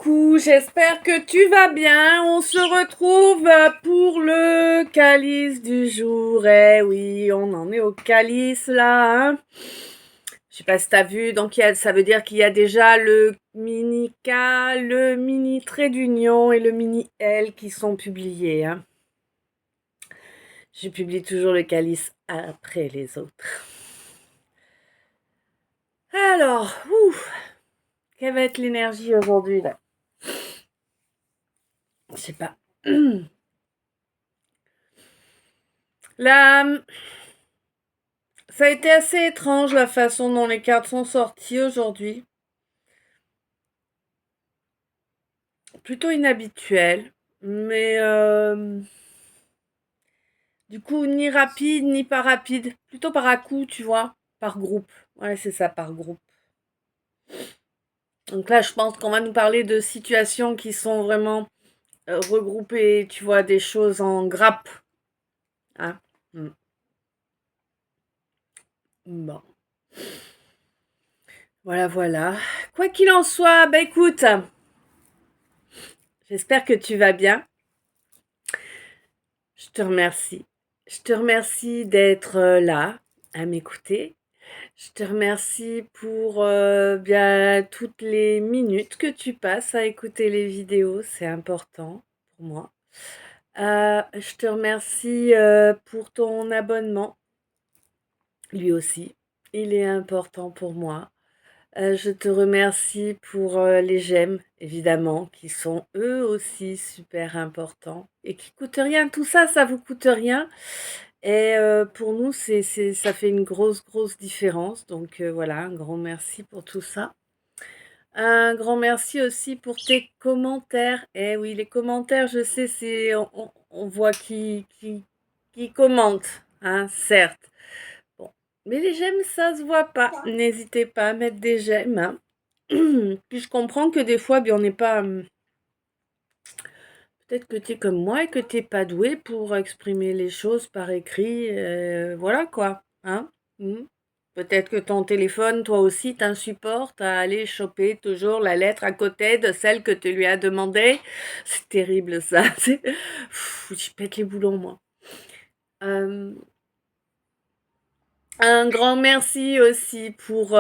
coucou, j'espère que tu vas bien. On se retrouve pour le calice du jour. Eh oui, on en est au calice là. Hein, je sais pas si t'as vu, donc ça veut dire qu'il y a déjà le mini K, le mini trait d'union et le mini L qui sont publiés. Hein. Je publie toujours le calice après les autres. Alors, quelle va être l'énergie aujourd'hui là? Je sais pas. Là, ça a été assez étrange la façon dont les cartes sont sorties aujourd'hui. Plutôt inhabituel, mais du coup ni rapide ni pas rapide. Plutôt par à coup, tu vois, par groupe. Ouais, c'est ça, par groupe. Donc là, je pense qu'on va nous parler de situations qui sont vraiment regroupées, tu vois, des choses en grappe. Hein. Bon. Voilà, voilà. Quoi qu'il en soit, bah écoute, j'espère que tu vas bien. Je te remercie. Je te remercie d'être là, à m'écouter. Je te remercie pour bien toutes les minutes que tu passes à écouter les vidéos. C'est important pour moi. Je te remercie pour ton abonnement. Lui aussi, il est important pour moi. Je te remercie pour les j'aime, évidemment, qui sont eux aussi super importants et qui coûtent rien. Tout ça, ça vous coûte rien. Et pour nous, ça fait une grosse, grosse différence. Donc voilà, un grand merci pour tout ça. Un grand merci aussi pour tes commentaires. Eh oui, les commentaires, je sais, on voit qui commente, hein, certes. Bon, mais les j'aime, ça se voit pas. N'hésitez pas à mettre des j'aime. Hein. Puis je comprends que des fois, bien, on n'est pas. Peut-être que tu es comme moi et que tu n'es pas doué pour exprimer les choses par écrit. Voilà quoi. Hein. Mm. Peut-être que ton téléphone, toi aussi, t'insupporte à aller choper toujours la lettre à côté de celle que tu lui as demandé. C'est terrible ça. Je pète les boulons, moi. Euh, un grand merci aussi pour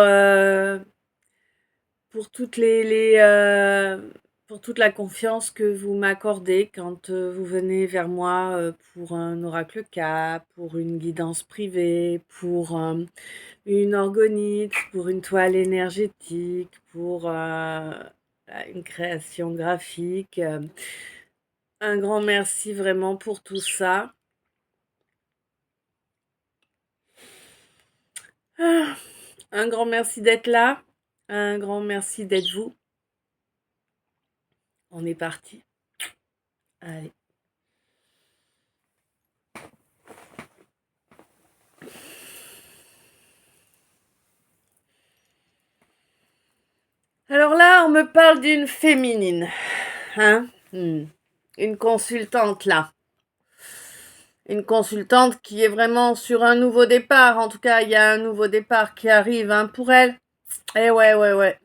pour toute la confiance que vous m'accordez quand vous venez vers moi pour un oracle K, pour une guidance privée, pour une orgonite, pour une toile énergétique, pour une création graphique. Un grand merci vraiment pour tout ça. Un grand merci d'être là. Un grand merci d'être vous. On est parti. Allez. Alors là, on me parle d'une féminine. Hein? Une consultante là. Une consultante qui est vraiment sur un nouveau départ. En tout cas, il y a un nouveau départ qui arrive hein, pour elle. Eh ouais, ouais, ouais.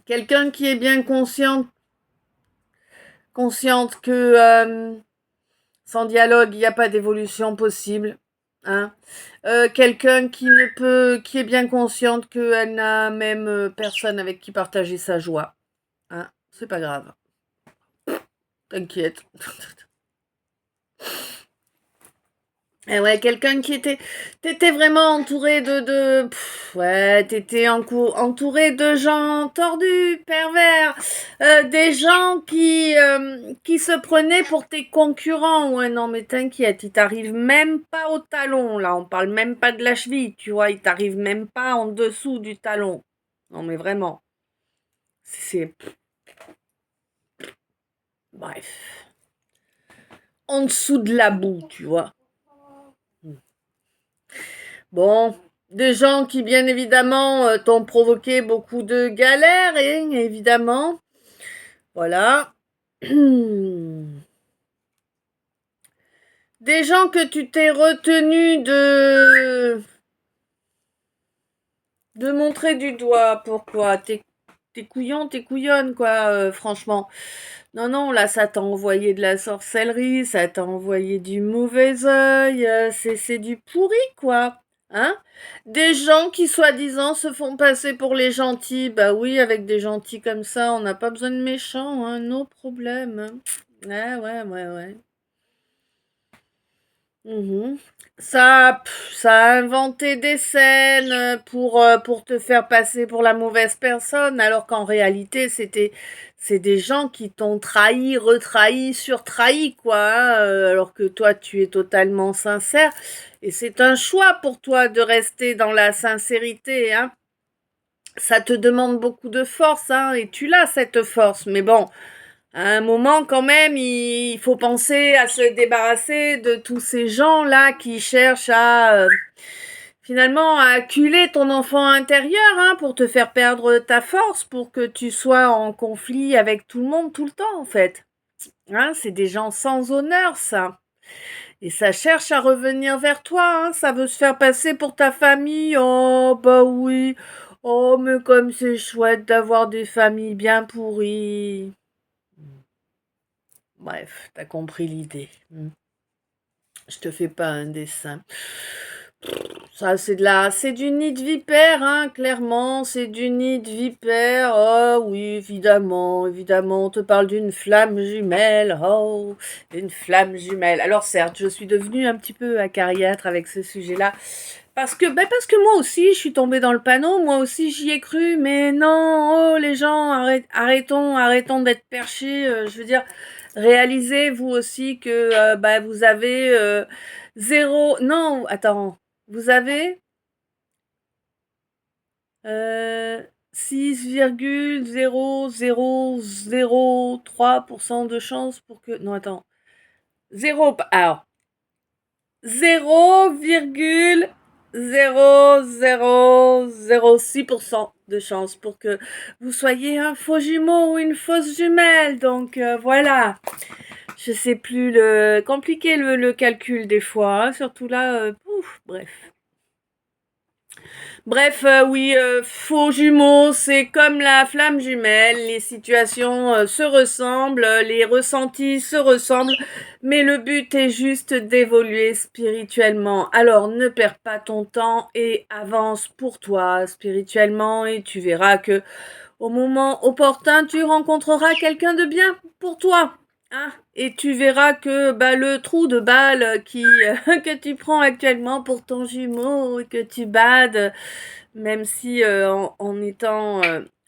Quelqu'un qui est bien consciente que sans dialogue, il n'y a pas d'évolution possible. Hein. Quelqu'un qui est bien consciente qu'elle n'a même personne avec qui partager sa joie. Hein. C'est pas grave. T'inquiète. Et ouais, quelqu'un qui t'étais vraiment entouré ouais, t'étais entouré de gens tordus, pervers, des gens qui se prenaient pour tes concurrents. Ouais, non, mais t'inquiète, ils t'arrivent même pas au talon, là, on parle même pas de la cheville, tu vois, ils t'arrivent même pas en dessous du talon. Non, mais vraiment, c'est, bref, en dessous de la boue, tu vois. Bon, des gens qui, bien évidemment, t'ont provoqué beaucoup de galères, évidemment. Voilà. Des gens que tu t'es retenu de montrer du doigt. Pourquoi? t'es couillon, t'es couillonne, quoi, franchement. Non, non, là, ça t'a envoyé de la sorcellerie, ça t'a envoyé du mauvais œil, c'est du pourri, quoi. Hein? Des gens qui, soi-disant, se font passer pour les gentils. Bah oui, avec des gentils comme ça, on n'a pas besoin de méchants, hein, nos problèmes. Hein. Ouais, ouais, ouais, ouais. Mhm. Ça a inventé des scènes pour te faire passer pour la mauvaise personne, alors qu'en réalité, c'est des gens qui t'ont trahi, retrahi, surtrahi, quoi. Hein, alors que toi, tu es totalement sincère. Et c'est un choix pour toi de rester dans la sincérité, hein. Ça te demande beaucoup de force, hein, et tu l'as, cette force. Mais bon, à un moment, quand même, il faut penser à se débarrasser de tous ces gens-là qui cherchent à, finalement, à acculer ton enfant intérieur, hein, pour te faire perdre ta force, pour que tu sois en conflit avec tout le monde tout le temps, en fait. Hein, c'est des gens sans honneur, ça. Et ça cherche à revenir vers toi, hein. Ça veut se faire passer pour ta famille. Oh, bah oui. Oh, mais comme c'est chouette d'avoir des familles bien pourries. Bref, t'as compris l'idée. Je te fais pas un dessin. Ça, c'est du nid de vipère, hein, clairement, c'est du nid de vipère. Oh oui, évidemment, évidemment, on te parle d'une flamme jumelle. Oh, une flamme jumelle. Alors certes, je suis devenue un petit peu acariâtre avec ce sujet-là. Parce que moi aussi, je suis tombée dans le panneau, moi aussi j'y ai cru, mais non, oh les gens, arrêtons d'être perchés. Je veux dire, réalisez vous aussi que vous avez zéro. Non, attends, vous avez euh, 6,0003% de chance pour que. Non, attends. Zéro. Alors, 0,0006% de chance pour que vous soyez un faux jumeau ou une fausse jumelle. Donc voilà. Je sais plus compliqué le calcul des fois, hein, surtout là, bref. Bref, oui, faux jumeaux, c'est comme la flamme jumelle, les situations se ressemblent, les ressentis se ressemblent, mais le but est juste d'évoluer spirituellement. Alors ne perds pas ton temps et avance pour toi spirituellement et tu verras que au moment opportun, tu rencontreras quelqu'un de bien pour toi. Hein, et tu verras que le trou de balle que tu prends actuellement pour ton jumeau et que tu bades, même si en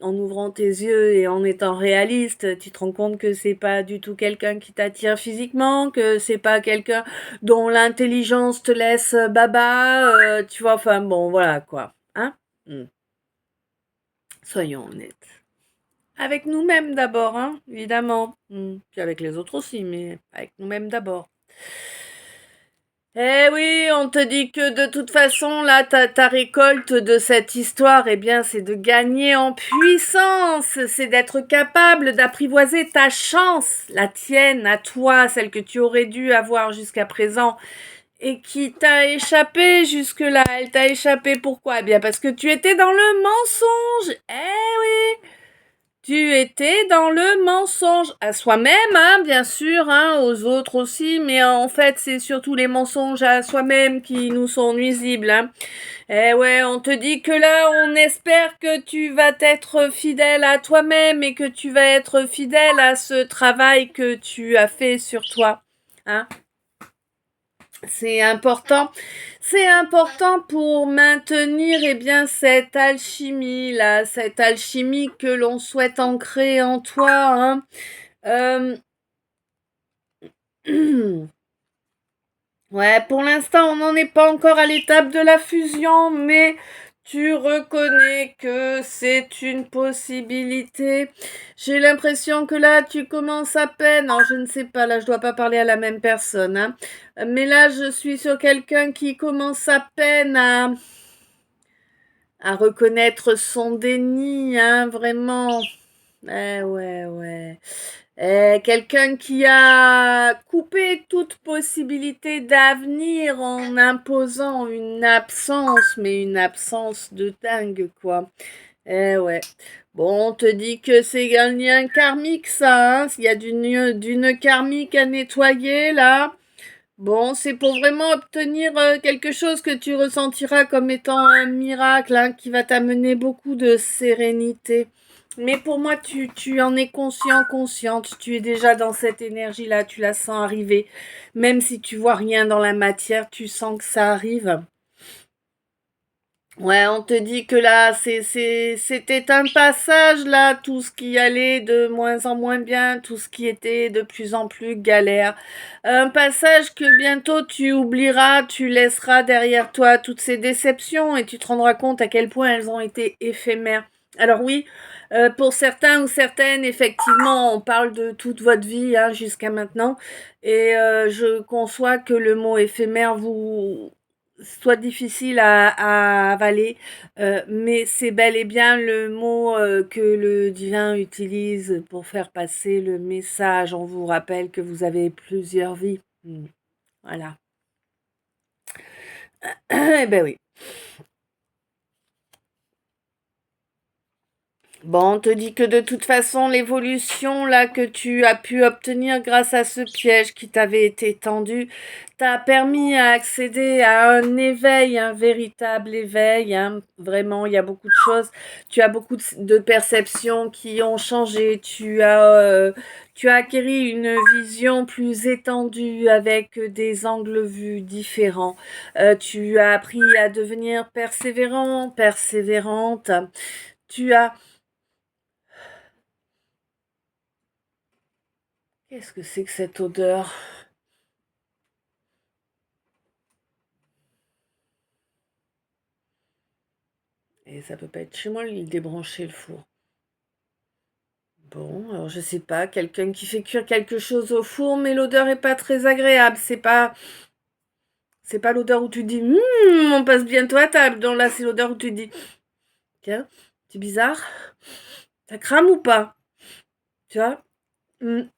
ouvrant tes yeux et en étant réaliste, tu te rends compte que c'est pas du tout quelqu'un qui t'attire physiquement, que c'est pas quelqu'un dont l'intelligence te laisse baba, tu vois, enfin bon, voilà quoi. Hein. Soyons honnêtes. Avec nous-mêmes d'abord, hein, évidemment. Puis avec les autres aussi, mais avec nous-mêmes d'abord. Eh oui, on te dit que de toute façon, là, ta récolte de cette histoire, eh bien, c'est de gagner en puissance, c'est d'être capable d'apprivoiser ta chance, la tienne, à toi, celle que tu aurais dû avoir jusqu'à présent, et qui t'a échappé jusque-là. Elle t'a échappé pourquoi? Eh bien, parce que tu étais dans le mensonge. Eh oui! Tu étais dans le mensonge à soi-même, hein, bien sûr, hein, aux autres aussi, mais en fait, c'est surtout les mensonges à soi-même qui nous sont nuisibles, hein. Eh ouais, on te dit que là, on espère que tu vas être fidèle à toi-même et que tu vas être fidèle à ce travail que tu as fait sur toi, hein. C'est important. C'est important pour maintenir cette alchimie là, cette alchimie que l'on souhaite ancrer en toi. Hein. Euh... Ouais, pour l'instant, on n'en est pas encore à l'étape de la fusion, mais tu reconnais que c'est une possibilité. J'ai l'impression que là, tu commences à peine. Non, je ne sais pas, là, je dois pas parler à la même personne, hein. Mais là, je suis sur quelqu'un qui commence à peine à reconnaître son déni, hein, vraiment. Ouais, ouais. Quelqu'un qui a coupé toute possibilité d'avenir en imposant une absence, mais une absence de dingue, quoi. Ouais. Bon, on te dit que c'est un lien karmique, ça, hein. Il y a d'une karmique à nettoyer, là. Bon, c'est pour vraiment obtenir quelque chose que tu ressentiras comme étant un miracle, hein, qui va t'amener beaucoup de sérénité. Mais pour moi, tu en es conscient, consciente. Tu es déjà dans cette énergie-là, tu la sens arriver. Même si tu vois rien dans la matière, tu sens que ça arrive. Ouais, on te dit que là, c'était un passage, là, tout ce qui allait de moins en moins bien, tout ce qui était de plus en plus galère. Un passage que bientôt tu oublieras, tu laisseras derrière toi toutes ces déceptions et tu te rendras compte à quel point elles ont été éphémères. Alors oui, pour certains ou certaines, effectivement, on parle de toute votre vie, hein, jusqu'à maintenant, et je conçois que le mot éphémère vous soit difficile à avaler, mais c'est bel et bien le mot que le divin utilise pour faire passer le message. On vous rappelle que vous avez plusieurs vies. Voilà. Eh ben oui. Bon, on te dit que de toute façon, l'évolution là que tu as pu obtenir grâce à ce piège qui t'avait été tendu t'a permis à accéder à un éveil, un véritable éveil, hein. Vraiment, il y a beaucoup de choses. Tu as beaucoup de perceptions qui ont changé. Tu as acquis une vision plus étendue avec des angles vus différents. Tu as appris à devenir persévérant, persévérante. Tu as Qu'est-ce que c'est que cette odeur? Et ça peut pas être chez moi, il débranché le four. Bon, alors je sais pas, quelqu'un qui fait cuire quelque chose au four, mais l'odeur est pas très agréable. C'est pas l'odeur où tu dis, on passe bientôt à table. Non, là, c'est l'odeur où tu dis, tiens, c'est bizarre. Ça crame ou pas? Tu vois? Hmm.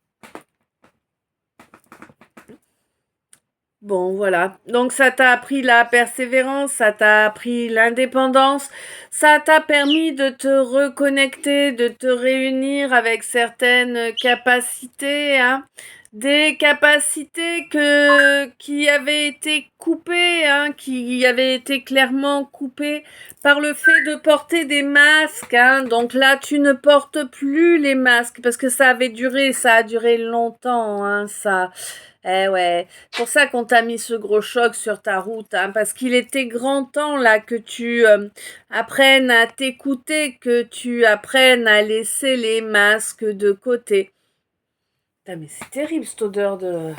Bon, voilà. Donc ça t'a appris la persévérance, ça t'a appris l'indépendance, ça t'a permis de te reconnecter, de te réunir avec certaines capacités, hein. Des capacités qui avaient été coupées, hein, qui avaient été clairement coupées par le fait de porter des masques, hein. Donc là, tu ne portes plus les masques parce que ça a duré longtemps, hein, ça. Eh ouais, pour ça qu'on t'a mis ce gros choc sur ta route, hein, parce qu'il était grand temps là que tu apprennes à t'écouter, que tu apprennes à laisser les masques de côté. Putain, mais c'est terrible cette odeur de...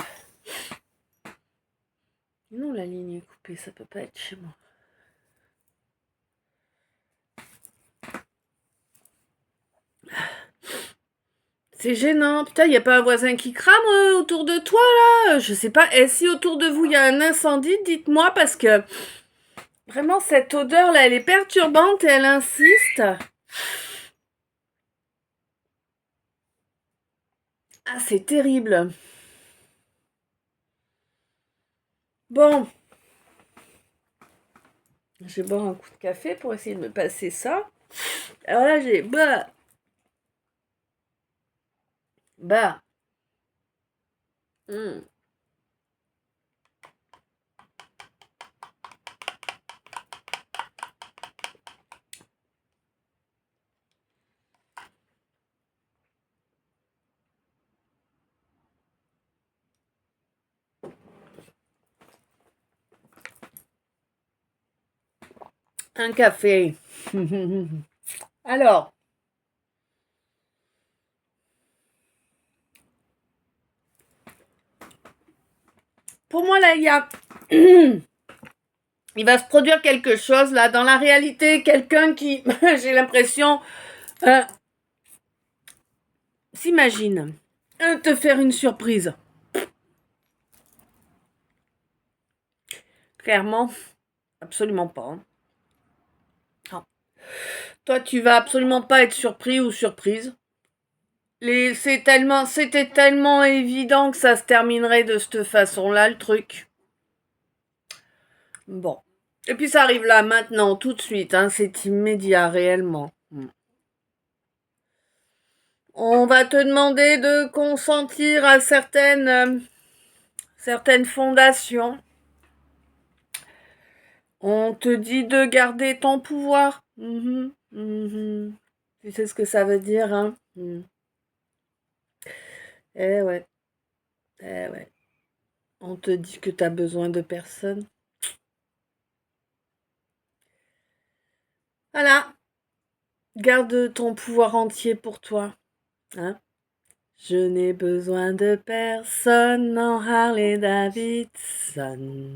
Non, la ligne est coupée, ça peut pas être chez moi. C'est gênant. Putain, y a pas un voisin qui crame autour de toi là? Je sais pas. Et si autour de vous il y a un incendie, dites-moi parce que vraiment cette odeur là, elle est perturbante et elle insiste. Ah, c'est terrible. Bon, je vais boire un coup de café pour essayer de me passer ça. Alors là, j'ai bah. Hmm. Un café. Alors, pour moi là, il va se produire quelque chose là dans la réalité, quelqu'un qui, j'ai l'impression, euh, s'imagine te faire une surprise. Clairement, absolument pas, hein. Non. Toi, tu vas absolument pas être surpris ou surprise. C'était tellement évident que ça se terminerait de cette façon-là, le truc. Bon. Et puis ça arrive là, maintenant, tout de suite, hein, c'est immédiat, réellement. On va te demander de consentir à certaines fondations. On te dit de garder ton pouvoir. Tu sais ce que ça veut dire, hein? Eh ouais, eh ouais. On te dit que t'as besoin de personne. Voilà. Garde ton pouvoir entier pour toi. Hein? Je n'ai besoin de personne en Harley Davidson.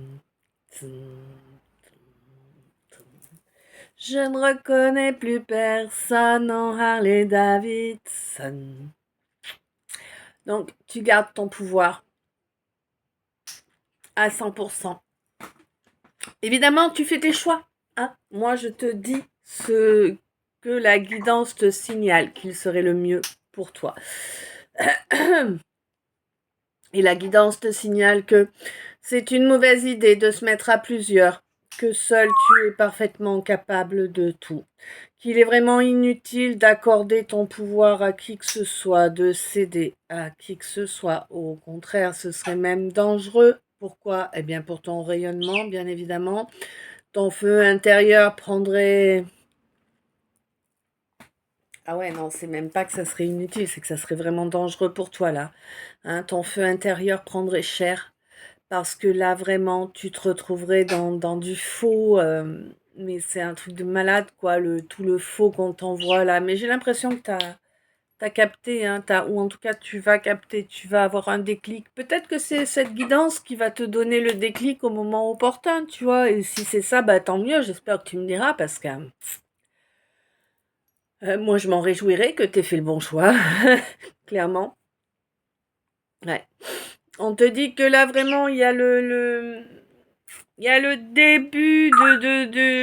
Je ne reconnais plus personne en Harley Davidson. Donc, tu gardes ton pouvoir à 100%. Évidemment, tu fais tes choix. Hein. Moi, je te dis ce que la guidance te signale qu'il serait le mieux pour toi. Et la guidance te signale que c'est une mauvaise idée de se mettre à plusieurs, que seul tu es parfaitement capable de tout, qu'il est vraiment inutile d'accorder ton pouvoir à qui que ce soit, de céder à qui que ce soit. Au contraire, ce serait même dangereux. Pourquoi? Eh bien pour ton rayonnement, bien évidemment. Ton feu intérieur prendrait... Ah ouais, non, c'est même pas que ça serait inutile, c'est que ça serait vraiment dangereux pour toi, là. Hein, ton feu intérieur prendrait cher, parce que là, vraiment, tu te retrouverais dans du faux, mais c'est un truc de malade, quoi, tout le faux qu'on t'envoie, là. Mais j'ai l'impression que t'as capté, hein, ou en tout cas, tu vas capter, tu vas avoir un déclic. Peut-être que c'est cette guidance qui va te donner le déclic au moment opportun, tu vois, et si c'est ça, bah tant mieux, j'espère que tu me diras, parce que... moi, je m'en réjouirais que tu aies fait le bon choix, clairement. Ouais. On te dit que là, vraiment, il y a il y a le début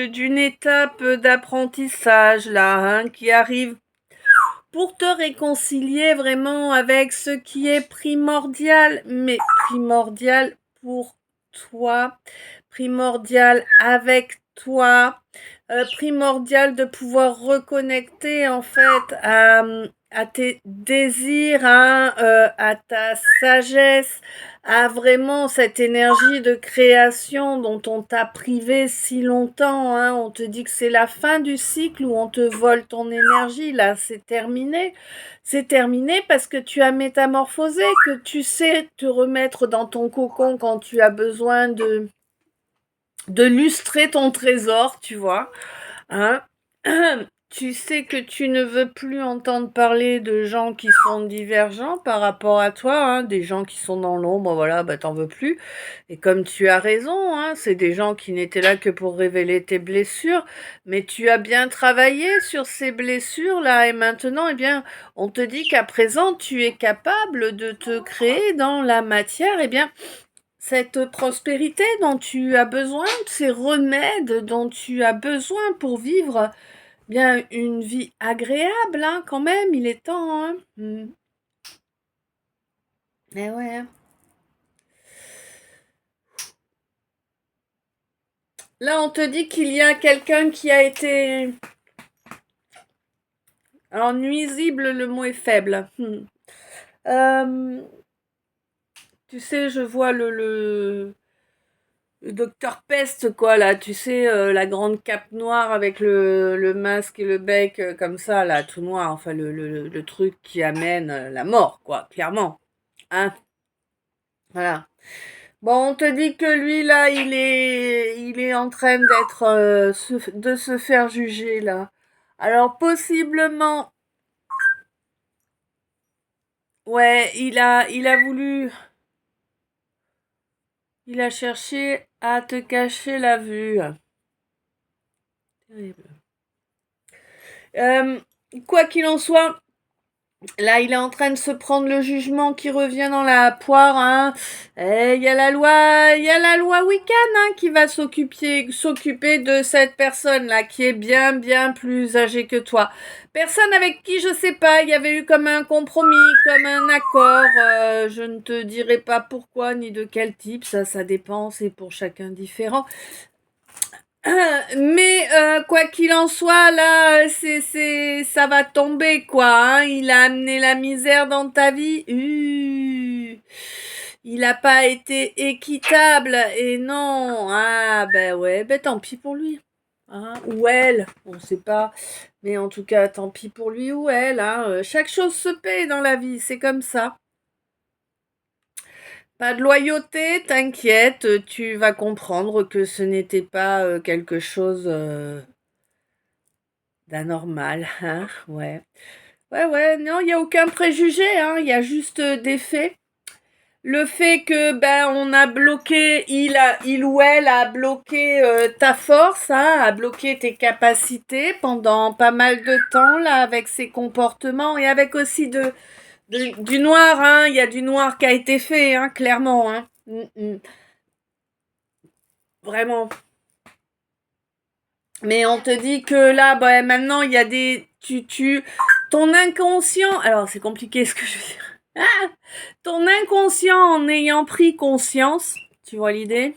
d'une étape d'apprentissage, là, hein, qui arrive pour te réconcilier vraiment avec ce qui est primordial, mais primordial pour toi, primordial avec toi, primordial de pouvoir reconnecter en fait à tes désirs, hein, à ta sagesse, à vraiment cette énergie de création dont on t'a privé si longtemps. Hein. On te dit que c'est la fin du cycle où on te vole ton énergie. Là, c'est terminé. C'est terminé parce que tu as métamorphosé, que tu sais te remettre dans ton cocon quand tu as besoin de lustrer ton trésor, tu vois. Hein. Tu sais que tu ne veux plus entendre parler de gens qui sont divergents par rapport à toi, hein, des gens qui sont dans l'ombre, voilà, bah t'en veux plus. Et comme tu as raison, hein, c'est des gens qui n'étaient là que pour révéler tes blessures, mais tu as bien travaillé sur ces blessures-là, et maintenant, eh bien, on te dit qu'à présent, tu es capable de te créer dans la matière, eh bien, cette prospérité dont tu as besoin, ces remèdes dont tu as besoin pour vivre bien une vie agréable, hein, quand même, il est temps, hein. Eh ouais. Là, on te dit qu'il y a quelqu'un qui a été... Alors, nuisible, le mot est faible. Euh, tu sais, je vois le docteur Peste, quoi, là, tu sais, la grande cape noire avec le masque et le bec comme ça, là, tout noir, enfin, le truc qui amène la mort, quoi, clairement. Hein, voilà. Bon, on te dit que lui, là, il est en train d'être, de se faire juger, là. Alors, possiblement, ouais, il a cherché à te cacher la vue. Terrible. Euh, Quoi qu'il en soit, là, il est en train de se prendre le jugement qui revient dans la poire, hein. Et il y a la loi Wiccan, hein, qui va s'occuper de cette personne-là, qui est bien, bien plus âgée que toi. Personne avec qui, je sais pas, il y avait eu comme un compromis, comme un accord. Je ne te dirai pas pourquoi, ni de quel type, ça dépend, c'est pour chacun différent. Mais quoi qu'il en soit, là, ça va tomber, quoi. Hein. Il a amené la misère dans ta vie. Il n'a pas été équitable. Et non. Ah, ben ouais, ben tant pis pour lui. Hein. Ou elle, on ne sait pas. Mais en tout cas, tant pis pour lui ou elle. Hein. Chaque chose se paie dans la vie, c'est comme ça. Pas de loyauté, t'inquiète, tu vas comprendre que ce n'était pas quelque chose d'anormal, hein, ouais. Ouais, ouais, non, il n'y a aucun préjugé, hein, il y a juste des faits. Le fait que, ben, on a bloqué, il ou elle a bloqué ta force, hein, a bloqué tes capacités pendant pas mal de temps, là, avec ses comportements et avec aussi du noir, hein, il y a du noir qui a été fait, hein, clairement, hein. Vraiment. Mais on te dit que là, bah, maintenant, il y a des... ton inconscient... Alors, c'est compliqué ce que je veux dire. Ah, ton inconscient, en ayant pris conscience, tu vois l'idée?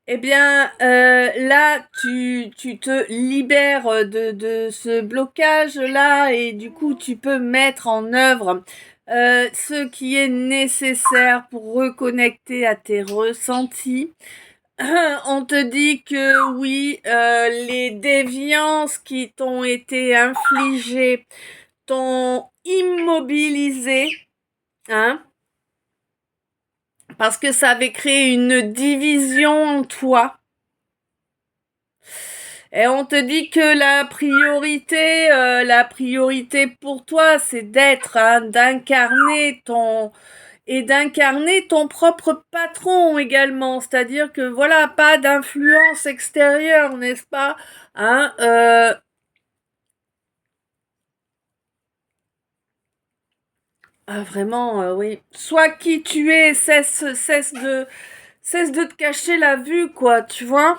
Eh bien, là, tu te libères de ce blocage-là et du coup, tu peux mettre en œuvre ce qui est nécessaire pour reconnecter à tes ressentis. On te dit que oui, les déviances qui t'ont été infligées t'ont immobilisé, hein, parce que ça avait créé une division en toi. Et on te dit que la priorité pour toi, c'est d'être, hein, d'incarner ton propre patron également, c'est-à-dire que voilà, pas d'influence extérieure, n'est-ce pas, hein, ah vraiment, oui. Sois qui tu es, cesse de te cacher la vue, quoi, tu vois.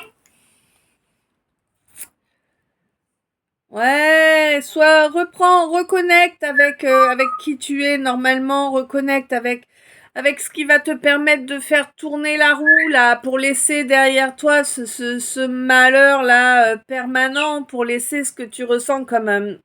Ouais, reconnecte avec qui tu es normalement, reconnecte avec ce qui va te permettre de faire tourner la roue là, pour laisser derrière toi ce malheur là permanent, pour laisser ce que tu ressens comme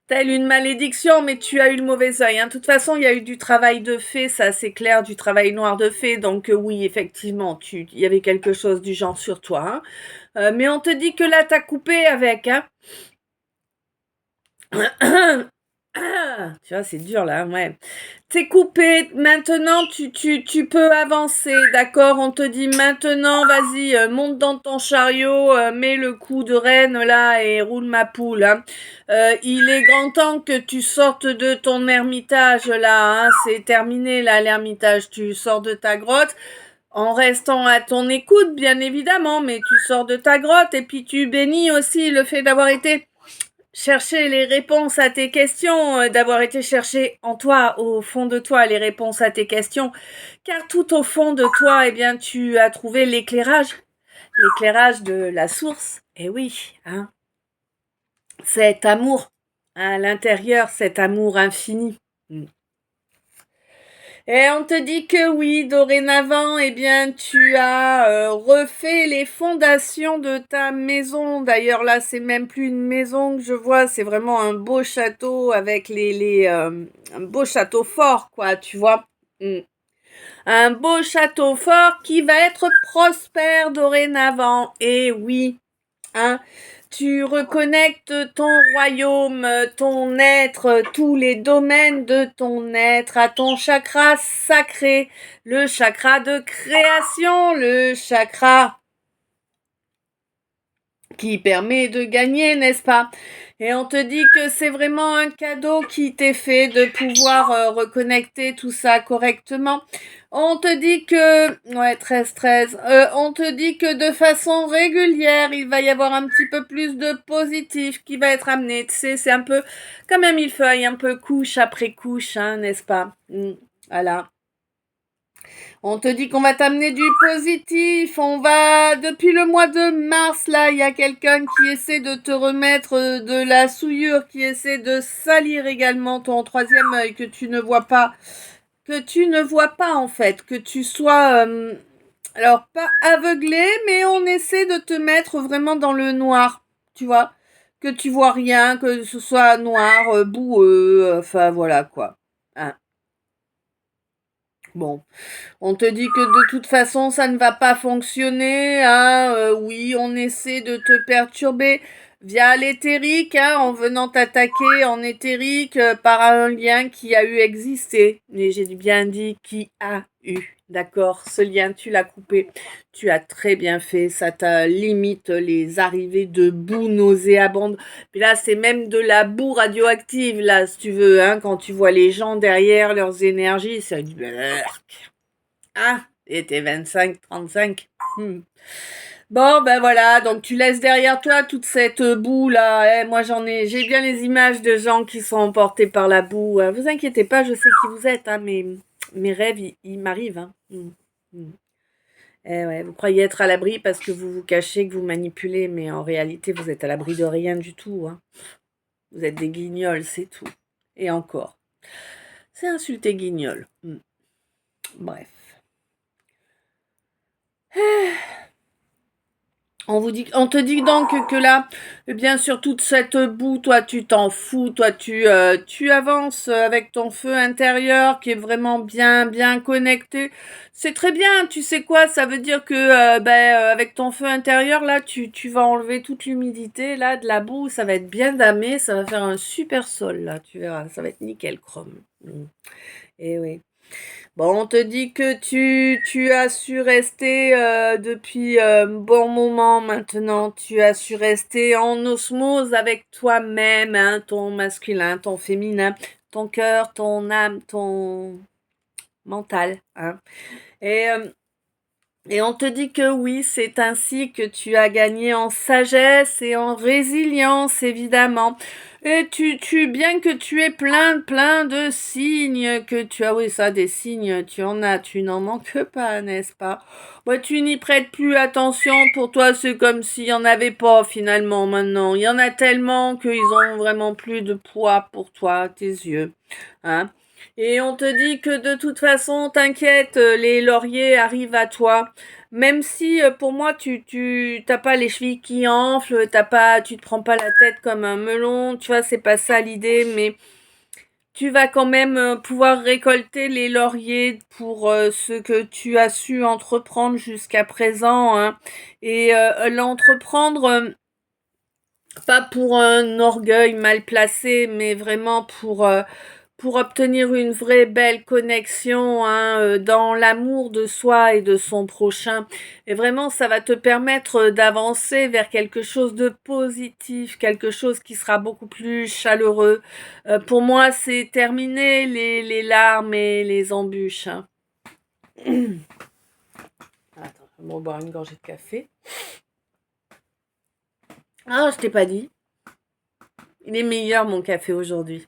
telle une malédiction, mais tu as eu le mauvais œil. Hein. De toute façon, il y a eu du travail de fait, ça c'est clair, du travail noir de fait. Donc oui, effectivement, il y avait quelque chose du genre sur toi. Hein. Mais on te dit que là, t'as coupé avec. Hein. Tu vois, c'est dur là, ouais. T'es coupé, maintenant tu peux avancer, d'accord? On te dit maintenant, vas-y, monte dans ton chariot, mets le coup de reine là et roule ma poule. Hein. Il est grand temps que tu sortes de ton ermitage là, hein. C'est terminé là l'ermitage, tu sors de ta grotte. En restant à ton écoute, bien évidemment, mais tu sors de ta grotte et puis tu bénis aussi le fait d'avoir été chercher les réponses à tes questions, d'avoir été chercher en toi, au fond de toi, les réponses à tes questions, car tout au fond de toi, eh bien, tu as trouvé l'éclairage de la source. Et oui, hein, cet amour à l'intérieur, cet amour infini. Et on te dit que oui, dorénavant, eh bien, tu as refait les fondations de ta maison. D'ailleurs, là, c'est même plus une maison que je vois, c'est vraiment un beau château avec un beau château fort, quoi, tu vois. Mm. Un beau château fort qui va être prospère dorénavant. Et oui, hein. Tu reconnectes ton royaume, ton être, tous les domaines de ton être à ton chakra sacré, le chakra de création, le chakra qui permet de gagner, n'est-ce pas? Et on te dit que c'est vraiment un cadeau qui t'est fait de pouvoir reconnecter tout ça correctement. On te dit que, ouais, 13-13, on te dit que de façon régulière, il va y avoir un petit peu plus de positif qui va être amené. Tu sais, c'est un peu comme un millefeuille, un peu couche après couche, hein, n'est-ce pas? Voilà. On te dit qu'on va t'amener du positif. Depuis le mois de mars, là, il y a quelqu'un qui essaie de te remettre de la souillure, qui essaie de salir également ton troisième œil que tu ne vois pas. Que tu ne vois pas, en fait. Que tu sois Alors, pas aveuglé, mais on essaie de te mettre vraiment dans le noir, tu vois. Que tu vois rien, que ce soit noir, boueux, enfin voilà quoi. Hein. Bon, on te dit que de toute façon ça ne va pas fonctionner, hein. Oui, on essaie de te perturber via l'éthérique, hein, en venant t'attaquer en éthérique par un lien qui a eu existé. Mais j'ai bien dit qui a eu. D'accord, ce lien tu l'as coupé. Tu as très bien fait, ça t'a limite les arrivées de boue nauséabonde. Puis là, c'est même de la boue radioactive, là, si tu veux, hein, quand tu vois les gens derrière leurs énergies, ça dit ah, et t'es 25, 35. Bon, ben voilà, donc tu laisses derrière toi toute cette boue là. Moi j'ai bien les images de gens qui sont emportés par la boue. Vous inquiétez pas, je sais qui vous êtes, hein, mais mes rêves, ils m'arrivent. Hein. Eh ouais, vous croyez être à l'abri parce que vous vous cachez, que vous manipulez, mais en réalité, vous êtes à l'abri de rien du tout. Hein. Vous êtes des guignols, c'est tout. Et encore. C'est insulter guignol. Bref. On te dit donc que là, bien sûr, toute cette boue, toi, tu t'en fous, toi, tu avances avec ton feu intérieur qui est vraiment bien connecté. C'est très bien, tu sais quoi, ça veut dire que, avec ton feu intérieur, là, tu vas enlever toute l'humidité, là, de la boue, ça va être bien damé, ça va faire un super sol, là, tu verras, ça va être nickel chrome. Et oui. Bon, on te dit que tu as su rester depuis un bon moment maintenant. Tu as su rester en osmose avec toi-même, hein, ton masculin, ton féminin, ton cœur, ton âme, ton mental. Hein. Et, euh, et on te dit que oui, c'est ainsi que tu as gagné en sagesse et en résilience, évidemment. Et bien que tu aies plein de signes, que tu as, oui, ça, des signes, tu en as, tu n'en manques pas, n'est-ce pas? Bah, tu n'y prêtes plus attention, pour toi, c'est comme s'il n'y en avait pas, finalement, maintenant. Il y en a tellement qu'ils ont vraiment plus de poids pour toi, à tes yeux, hein? Et on te dit que de toute façon, t'inquiète, les lauriers arrivent à toi. Même si pour moi tu t'as pas les chevilles qui enflent, tu te prends pas la tête comme un melon, tu vois, c'est pas ça l'idée, mais tu vas quand même pouvoir récolter les lauriers pour ce que tu as su entreprendre jusqu'à présent, hein. Et l'entreprendre pas pour un orgueil mal placé, mais vraiment pour obtenir une vraie belle connexion, hein, dans l'amour de soi et de son prochain. Et vraiment, ça va te permettre d'avancer vers quelque chose de positif, quelque chose qui sera beaucoup plus chaleureux. Pour moi, c'est terminé les larmes et les embûches. Hein. Attends, je vais boire une gorgée de café. Ah, je t'ai pas dit. Il est meilleur mon café aujourd'hui.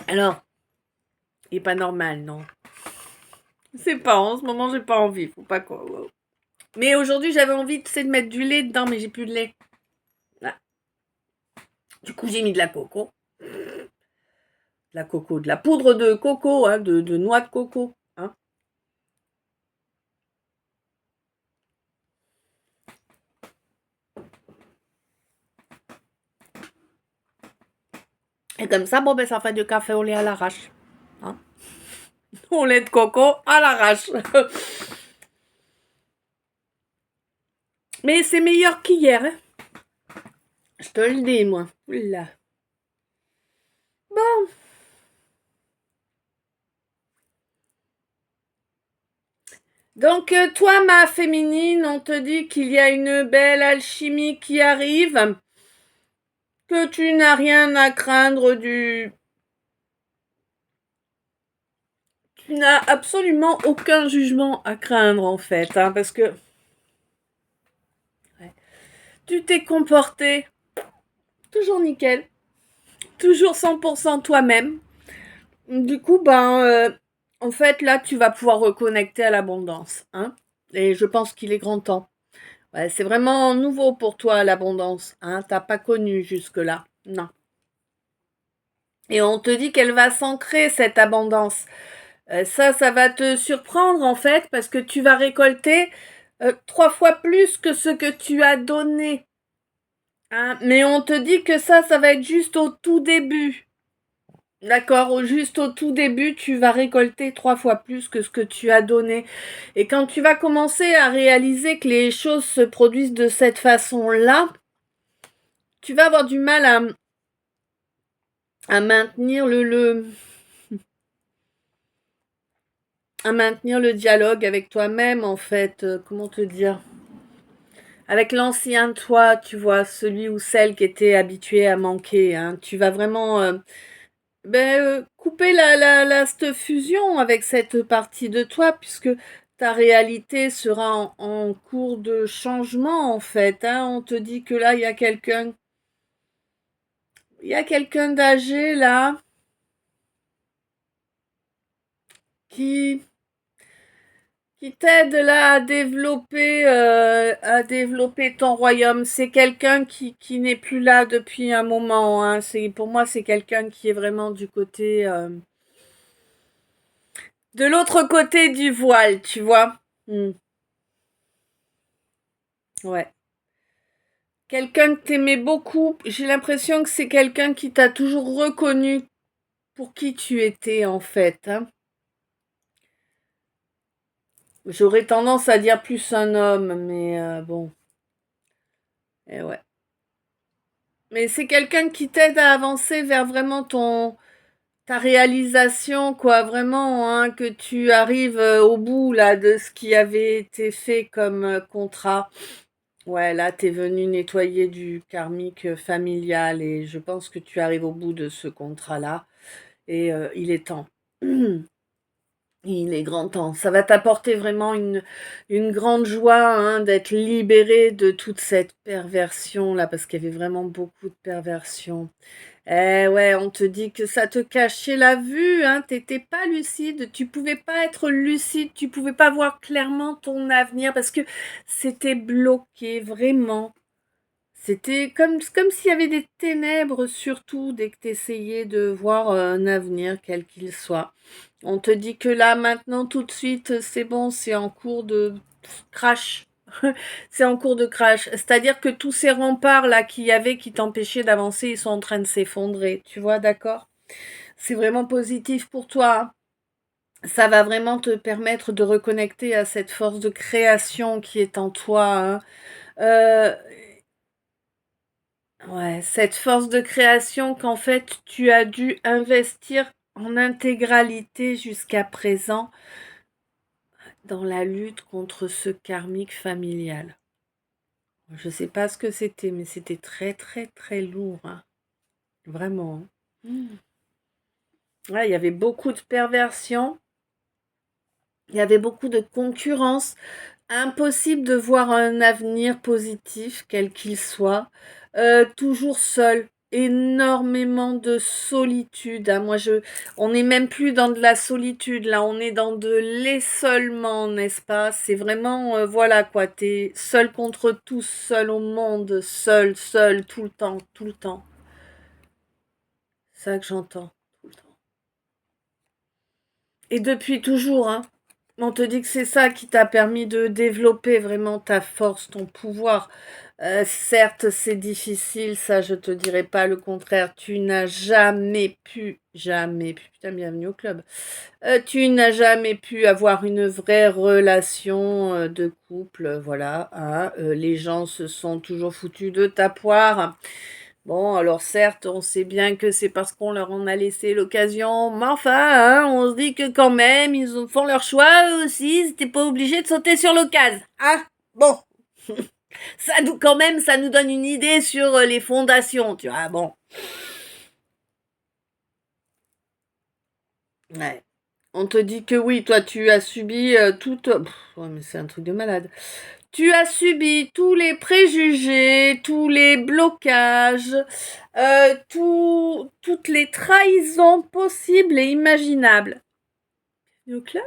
Alors, il est pas normal, non. C'est pas, en ce moment, j'ai pas envie. Faut pas quoi. Wow. Mais aujourd'hui, j'avais envie, tu sais, de mettre du lait dedans, mais j'ai plus de lait. Ah. Du coup, j'ai mis de la coco. De la poudre de coco, hein, de noix de coco. Hein. Et comme ça, bon, ben, ça fait du café au lait à l'arrache. Hein. Au lait de coco à l'arrache. Mais c'est meilleur qu'hier. Hein. Je te le dis, moi. Oula. Bon. Donc, toi, ma féminine, on te dit qu'il y a une belle alchimie qui arrive, que tu n'as rien à craindre Tu n'as absolument aucun jugement à craindre, en fait, hein, parce que ouais, tu t'es comporté toujours nickel, toujours 100% toi-même. Du coup, en fait, là, tu vas pouvoir reconnecter à l'abondance, hein, et je pense qu'il est grand temps. Ouais, c'est vraiment nouveau pour toi l'abondance, hein, t'as pas connu jusque-là. Non. Et on te dit qu'elle va s'ancrer cette abondance. Ça va te surprendre en fait parce que tu vas récolter 3 fois plus que ce que tu as donné. Hein. Mais on te dit que ça va être juste au tout début. D'accord, juste au tout début, tu vas récolter 3 fois plus que ce que tu as donné. Et quand tu vas commencer à réaliser que les choses se produisent de cette façon-là, tu vas avoir du mal à maintenir à maintenir le dialogue avec toi-même, en fait. Comment te dire? Avec l'ancien toi, tu vois, celui ou celle qui était habitué à manquer. Hein. Tu vas vraiment couper cette fusion avec cette partie de toi, puisque ta réalité sera en cours de changement, en fait. Hein. On te dit que là, il y a quelqu'un d'âgé, là, qui t'aide là à développer ton royaume. C'est quelqu'un qui n'est plus là depuis un moment. Hein. Pour moi, c'est quelqu'un qui est vraiment du côté, de l'autre côté du voile, tu vois. Hmm. Ouais. Quelqu'un que t'aimais beaucoup. J'ai l'impression que c'est quelqu'un qui t'a toujours reconnu pour qui tu étais en fait. Hein. J'aurais tendance à dire plus un homme, mais bon. Et ouais. Mais c'est quelqu'un qui t'aide à avancer vers vraiment ta réalisation, quoi, vraiment, hein, que tu arrives au bout là de ce qui avait été fait comme contrat. Ouais, là, t'es venu nettoyer du karmique familial et je pense que tu arrives au bout de ce contrat-là et il est temps. Il est grand temps. Ça va t'apporter vraiment une grande joie hein, d'être libéré de toute cette perversion là, parce qu'il y avait vraiment beaucoup de perversion. Eh ouais, on te dit que ça te cachait la vue, hein, t'étais pas lucide, tu pouvais pas être lucide, tu pouvais pas voir clairement ton avenir parce que c'était bloqué, vraiment. C'était comme s'il y avait des ténèbres, surtout dès que tu essayais de voir un avenir, quel qu'il soit. On te dit que là, maintenant, tout de suite, c'est bon, c'est en cours de crash. C'est en cours de crash. C'est-à-dire que tous ces remparts là qu'il y avait qui t'empêchaient d'avancer, ils sont en train de s'effondrer. Tu vois, d'accord? C'est vraiment positif pour toi. Hein. Ça va vraiment te permettre de reconnecter à cette force de création qui est en toi. Hein. Euh, Ouais, cette force de création qu'en fait tu as dû investir en intégralité jusqu'à présent dans la lutte contre ce karmique familial. Je sais pas ce que c'était, mais c'était très très très lourd, hein. Vraiment. Hein. Ouais, il y avait beaucoup de perversion, il y avait beaucoup de concurrence. Impossible de voir un avenir positif, quel qu'il soit. Toujours seul. Énormément de solitude. Hein. On n'est même plus dans de la solitude, là, on est dans de l'isolement, n'est-ce pas? C'est vraiment, voilà quoi, t'es seul contre tous, seul au monde, seul, seul, tout le temps, tout le temps. C'est ça que j'entends, tout le temps. Et depuis toujours, hein. On te dit que c'est ça qui t'a permis de développer vraiment ta force, ton pouvoir. Certes, c'est difficile, ça je te dirai pas le contraire. Tu n'as jamais pu, putain, bienvenue au club. Tu n'as jamais pu avoir une vraie relation de couple, voilà. Hein. Les gens se sont toujours foutus de ta poire. Bon, alors certes, on sait bien que c'est parce qu'on leur en a laissé l'occasion, mais enfin, hein, on se dit que quand même, font leur choix eux aussi, c'était pas obligé de sauter sur l'occasion. Hein. Bon, quand même, ça nous donne une idée sur les fondations, tu vois. Bon, ouais. On te dit que oui, toi, tu as subi toute. Ouais, mais c'est un truc de malade. Tu as subi tous les préjugés, tous les blocages, toutes les trahisons possibles et imaginables. Au club?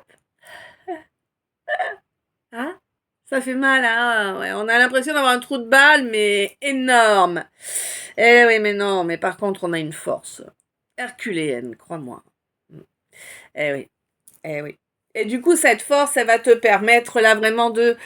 Hein? Ça fait mal, hein. Ouais, on a l'impression d'avoir un trou de balle, mais énorme. Eh oui, mais non, mais par contre, on a une force herculéenne, crois-moi. Eh oui, eh oui. Et du coup, cette force, elle va te permettre là vraiment de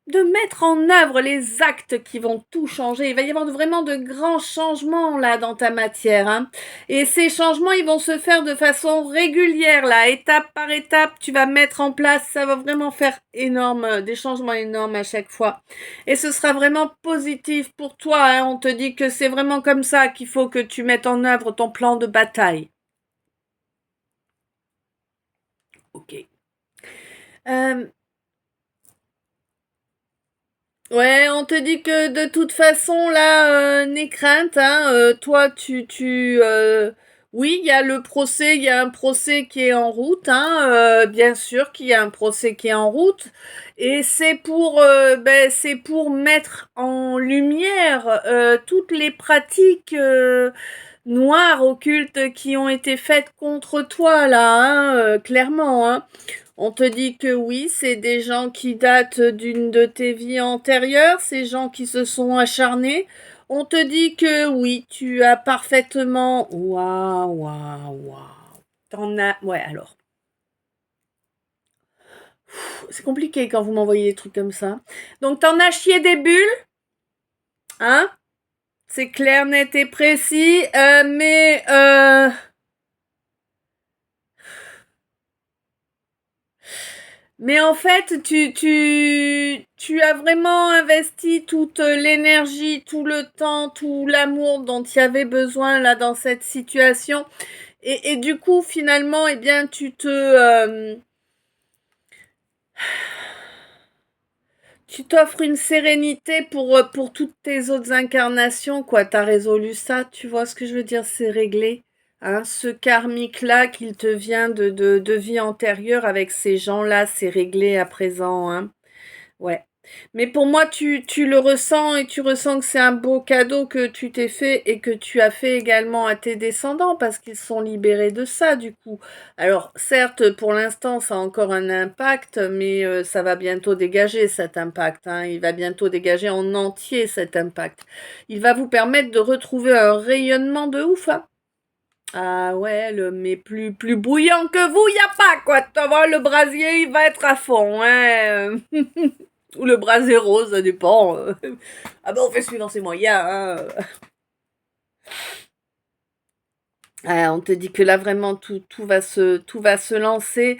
mettre en œuvre les actes qui vont tout changer. Il va y avoir vraiment de grands changements là dans ta matière, hein. Et ces changements, ils vont se faire de façon régulière là, étape par étape. Tu vas mettre en place, ça va vraiment faire des changements énormes à chaque fois. Et ce sera vraiment positif pour toi, hein. On te dit que c'est vraiment comme ça qu'il faut que tu mettes en œuvre ton plan de bataille. Ok. Euh, Ouais, on te dit que de toute façon, là, n'aie crainte, hein, toi, oui, il y a le procès, il y a un procès qui est en route, hein, bien sûr qu'il y a un procès qui est en route, et c'est pour mettre en lumière toutes les pratiques noires, occultes qui ont été faites contre toi, là, hein, clairement, hein. On te dit que oui, c'est des gens qui datent d'une de tes vies antérieures, ces gens qui se sont acharnés. On te dit que oui, tu as parfaitement... Waouh, waouh, waouh. T'en as... Ouais, alors. C'est compliqué quand vous m'envoyez des trucs comme ça. Donc t'en as chié des bulles, hein? C'est clair, net et précis. Mais en fait, tu as vraiment investi toute l'énergie, tout le temps, tout l'amour dont tu avais besoin là dans cette situation. Et du coup, finalement, eh bien, tu t'offres une sérénité pour toutes tes autres incarnations, quoi. T'as résolu ça, tu vois ce que je veux dire, c'est réglé. Hein, ce karmique-là qu'il te vient de vie antérieure avec ces gens-là, c'est réglé à présent, hein. Ouais. Mais pour moi, tu le ressens et tu ressens que c'est un beau cadeau que tu t'es fait et que tu as fait également à tes descendants parce qu'ils sont libérés de ça, du coup. Alors, certes, pour l'instant, ça a encore un impact, mais ça va bientôt dégager cet impact, hein. Il va bientôt dégager en entier cet impact. Il va vous permettre de retrouver un rayonnement de ouf, hein. Ah ouais, mais plus bouillant que vous, y a pas, quoi. Tu vois, le brasier, il va être à fond, hein. Ou le brasier rose, ça dépend. Ah ben, on fait suivant ses moyens, hein. On te dit que là, vraiment, tout va se lancer.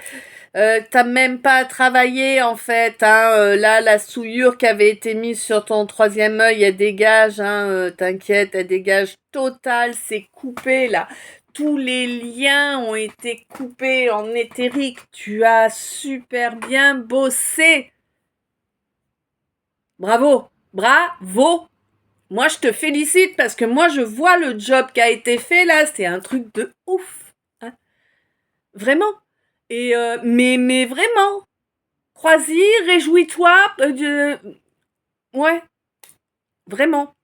T'as même pas à travailler, en fait, hein. Là, la souillure qui avait été mise sur ton troisième œil, elle dégage, hein. T'inquiète, elle dégage total. C'est coupé, là. Tous les liens ont été coupés en éthérique. Tu as super bien bossé. Bravo. Bravo. Moi, je te félicite parce que moi, je vois le job qui a été fait là. C'est un truc de ouf, hein. Vraiment. Mais vraiment. Crois-y, réjouis-toi. Ouais, vraiment.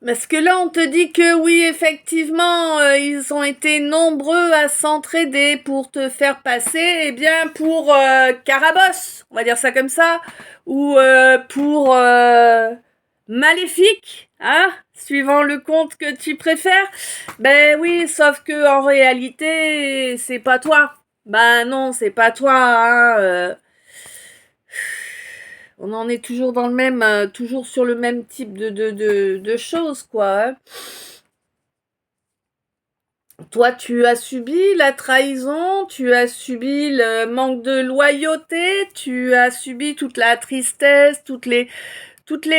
Parce que là, on te dit que oui, effectivement, ils ont été nombreux à s'entraider pour te faire passer, eh bien, pour Carabosse, on va dire ça comme ça, ou pour Maléfique, hein, suivant le conte que tu préfères. Ben oui, sauf que en réalité, c'est pas toi. Ben non, c'est pas toi, hein. On en est toujours dans le même, toujours sur le même type de choses, quoi, hein. Toi, tu as subi la trahison, tu as subi le manque de loyauté, tu as subi toute la tristesse, toutes les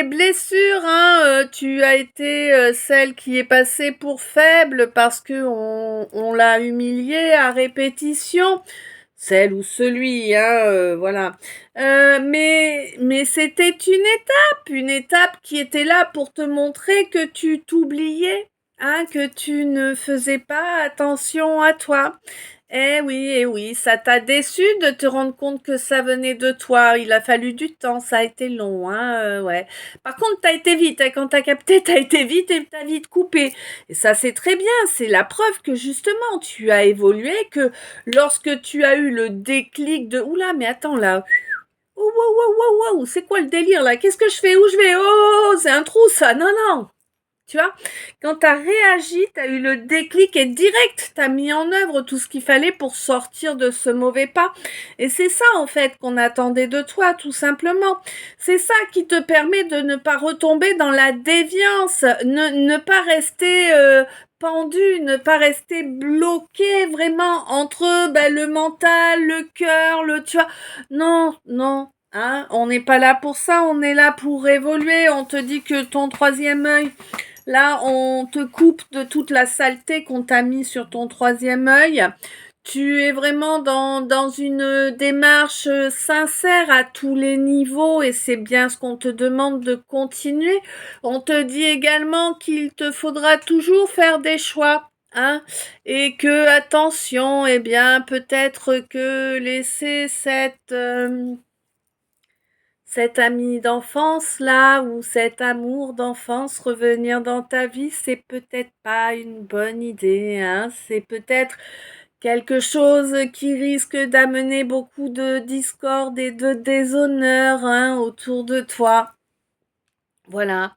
blessures, hein. Tu as été celle qui est passée pour faible parce que on l'a humiliée à répétition. Celle ou celui, hein, voilà. Mais c'était une étape qui était là pour te montrer que tu t'oubliais. hein, que tu ne faisais pas attention à toi. Eh oui, ça t'a déçu de te rendre compte que ça venait de toi. Il a fallu du temps, ça a été long, hein, ouais. Par contre, t'as été vite, hein, quand t'as capté, t'as été vite et t'as vite coupé. Et ça, c'est très bien, c'est la preuve que justement, tu as évolué, que lorsque tu as eu le déclic de, oula, mais attends là, oh, wow, wow, wow, wow, c'est quoi le délire là? Qu'est-ce que je fais? Où je vais? Oh, c'est un trou ça, non, non. Tu vois, quand tu as réagi, tu as eu le déclic et direct, tu as mis en œuvre tout ce qu'il fallait pour sortir de ce mauvais pas. Et c'est ça, en fait, qu'on attendait de toi, tout simplement. C'est ça qui te permet de ne pas retomber dans la déviance, ne pas rester pendu, ne pas rester bloqué vraiment entre le mental, le cœur, tu vois. Non, non. Hein, on n'est pas là pour ça, on est là pour évoluer. On te dit que ton troisième œil, là, on te coupe de toute la saleté qu'on t'a mis sur ton troisième œil. Tu es vraiment dans une démarche sincère à tous les niveaux et c'est bien ce qu'on te demande de continuer. On te dit également qu'il te faudra toujours faire des choix. Hein, et que attention, eh bien peut-être que laisser cet ami d'enfance là ou cet amour d'enfance revenir dans ta vie, c'est peut-être pas une bonne idée, hein. C'est peut-être quelque chose qui risque d'amener beaucoup de discorde et de déshonneur, hein, autour de toi. Voilà.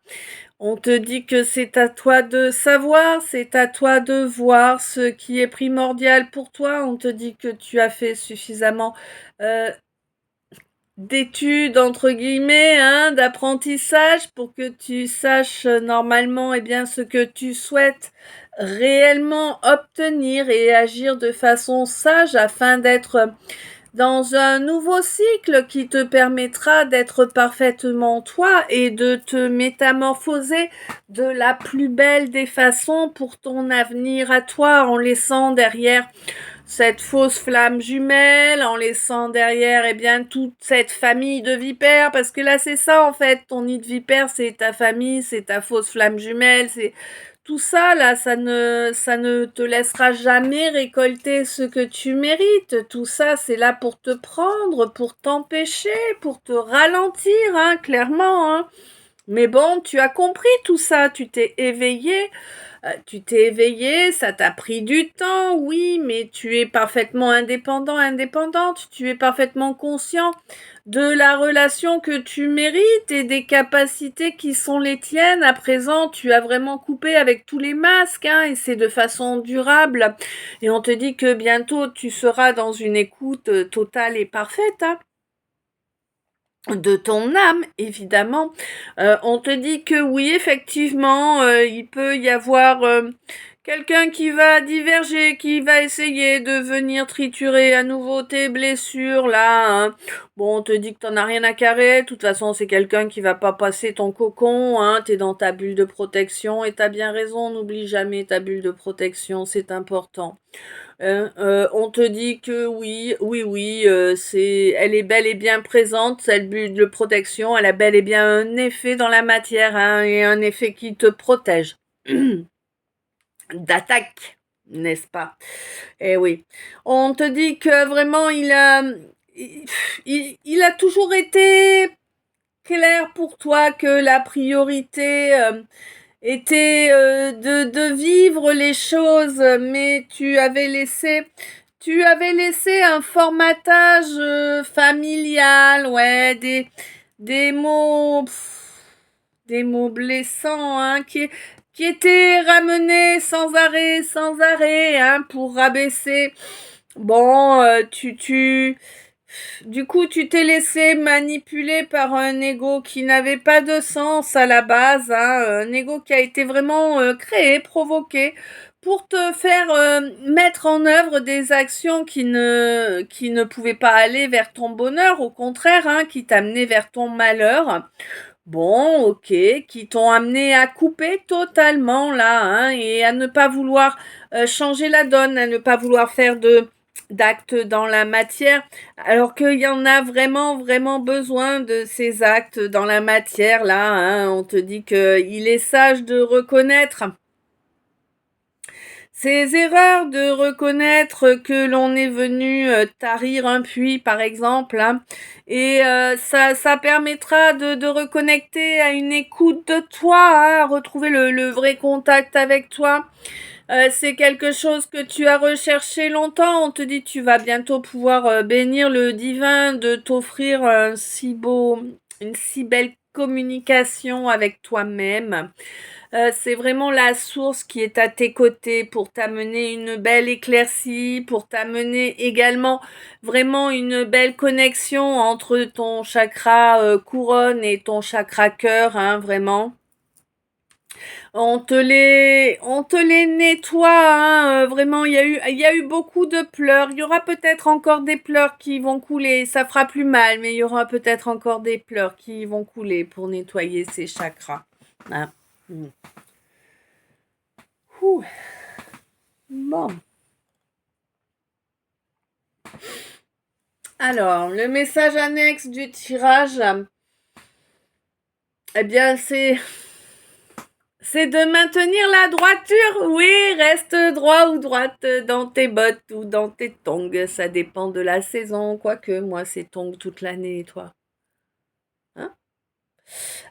On te dit que c'est à toi de savoir, c'est à toi de voir ce qui est primordial pour toi. On te dit que tu as fait suffisamment euh, d'études entre guillemets, hein, d'apprentissage pour que tu saches normalement eh bien ce que tu souhaites réellement obtenir et agir de façon sage afin d'être dans un nouveau cycle qui te permettra d'être parfaitement toi et de te métamorphoser de la plus belle des façons pour ton avenir à toi en laissant derrière cette fausse flamme jumelle, en laissant derrière eh bien toute cette famille de vipères, parce que là c'est ça en fait, ton nid de vipère c'est ta famille, c'est ta fausse flamme jumelle, c'est tout ça là, ça ne te laissera jamais récolter ce que tu mérites. Tout ça c'est là pour te prendre, pour t'empêcher, pour te ralentir, hein, clairement, hein. Mais bon, tu as compris tout ça, tu t'es éveillé, ça t'a pris du temps, oui, mais tu es parfaitement indépendant, indépendante, tu es parfaitement conscient de la relation que tu mérites et des capacités qui sont les tiennes. À présent, tu as vraiment coupé avec tous les masques, hein, et c'est de façon durable. Et on te dit que bientôt tu seras dans une écoute totale et parfaite, hein, de ton âme, évidemment. On te dit que oui, effectivement, il peut y avoir quelqu'un qui va diverger, qui va essayer de venir triturer à nouveau tes blessures, là, hein. Bon, on te dit que t'en as rien à carrer. De toute façon, c'est quelqu'un qui va pas passer ton cocon, hein. T'es dans ta bulle de protection et t'as bien raison. N'oublie jamais ta bulle de protection, c'est important. Hein, on te dit que oui, oui, oui, elle est bel et bien présente, cette bulle de protection, elle a bel et bien un effet dans la matière, hein, et un effet qui te protège d'attaque, n'est-ce pas? Eh oui. On te dit que vraiment il a toujours été clair pour toi que la priorité était de vivre les choses, mais tu avais laissé un formatage familial, ouais, des mots blessants, hein, qui étaient ramenés sans arrêt, hein, pour rabaisser. Bon, du coup, tu t'es laissé manipuler par un ego qui n'avait pas de sens à la base, hein, un ego qui a été vraiment créé, provoqué, pour te faire mettre en œuvre des actions qui ne pouvaient pas aller vers ton bonheur, au contraire, hein, qui t'amenaient vers ton malheur. Bon, ok, qui t'ont amené à couper totalement là, hein, et à ne pas vouloir changer la donne, à ne pas vouloir faire d'actes dans la matière, alors qu'il y en a vraiment, vraiment besoin de ces actes dans la matière là, hein. On te dit qu'il est sage de reconnaître Ces erreurs de reconnaître que l'on est venu tarir un puits, par exemple, hein, et ça permettra de reconnecter à une écoute de toi, hein, à retrouver le vrai contact avec toi. C'est quelque chose que tu as recherché longtemps. On te dit tu vas bientôt pouvoir bénir le divin de t'offrir une si belle communication avec toi-même. C'est vraiment la source qui est à tes côtés pour t'amener une belle éclaircie, pour t'amener également vraiment une belle connexion entre ton chakra couronne et ton chakra cœur, hein, vraiment. On te les nettoie, hein, vraiment, il y a eu beaucoup de pleurs. Il y aura peut-être encore des pleurs qui vont couler. Ça fera plus mal, mais il y aura peut-être encore des pleurs qui vont couler pour nettoyer ces chakras, hein. Ouh. Bon. Alors, le message annexe du tirage, eh bien, c'est de maintenir la droiture. Oui, reste droit ou droite dans tes bottes ou dans tes tongs. Ça dépend de la saison. Quoique, moi, c'est tongs toute l'année, toi. Hein?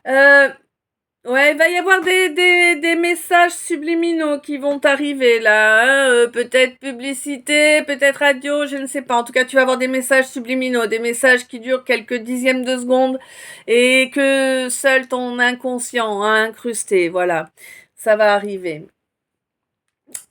Euh, Ouais, il va y avoir des messages subliminaux qui vont arriver là, hein, peut-être publicité, peut-être radio, je ne sais pas. En tout cas, tu vas avoir des messages subliminaux, des messages qui durent quelques dixièmes de seconde et que seul ton inconscient a incrusté. Voilà, ça va arriver.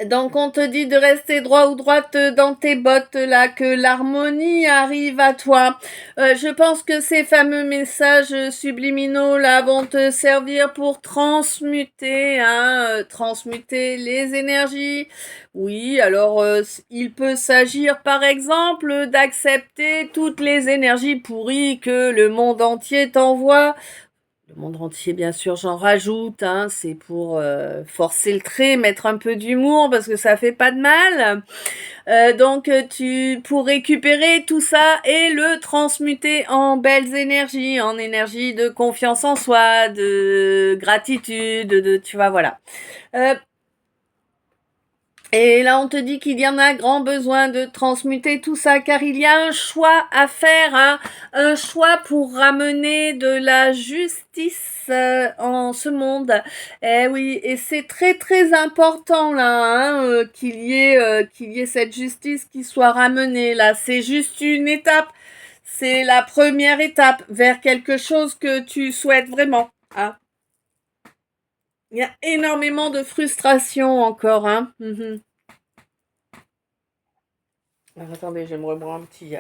Donc on te dit de rester droit ou droite dans tes bottes là, que l'harmonie arrive à toi. Je pense que ces fameux messages subliminaux là vont te servir pour transmuter, hein, transmuter les énergies. Oui, alors il peut s'agir par exemple d'accepter toutes les énergies pourries que le monde entier t'envoie. Le monde entier, bien sûr, j'en rajoute, hein, c'est pour forcer le trait, mettre un peu d'humour parce que ça fait pas de mal. Donc, pour récupérer tout ça et le transmuter en belles énergies, en énergie de confiance en soi, de gratitude, tu vois, voilà. Et là, on te dit qu'il y en a grand besoin de transmuter tout ça, car il y a un choix à faire, hein, un choix pour ramener de la justice en ce monde. Eh oui, et c'est très très important là, hein, qu'il y ait cette justice qui soit ramenée là. C'est juste une étape, c'est la première étape vers quelque chose que tu souhaites vraiment, hein. Il y a énormément de frustration encore, hein. Alors, attendez, je vais me reboire un petit.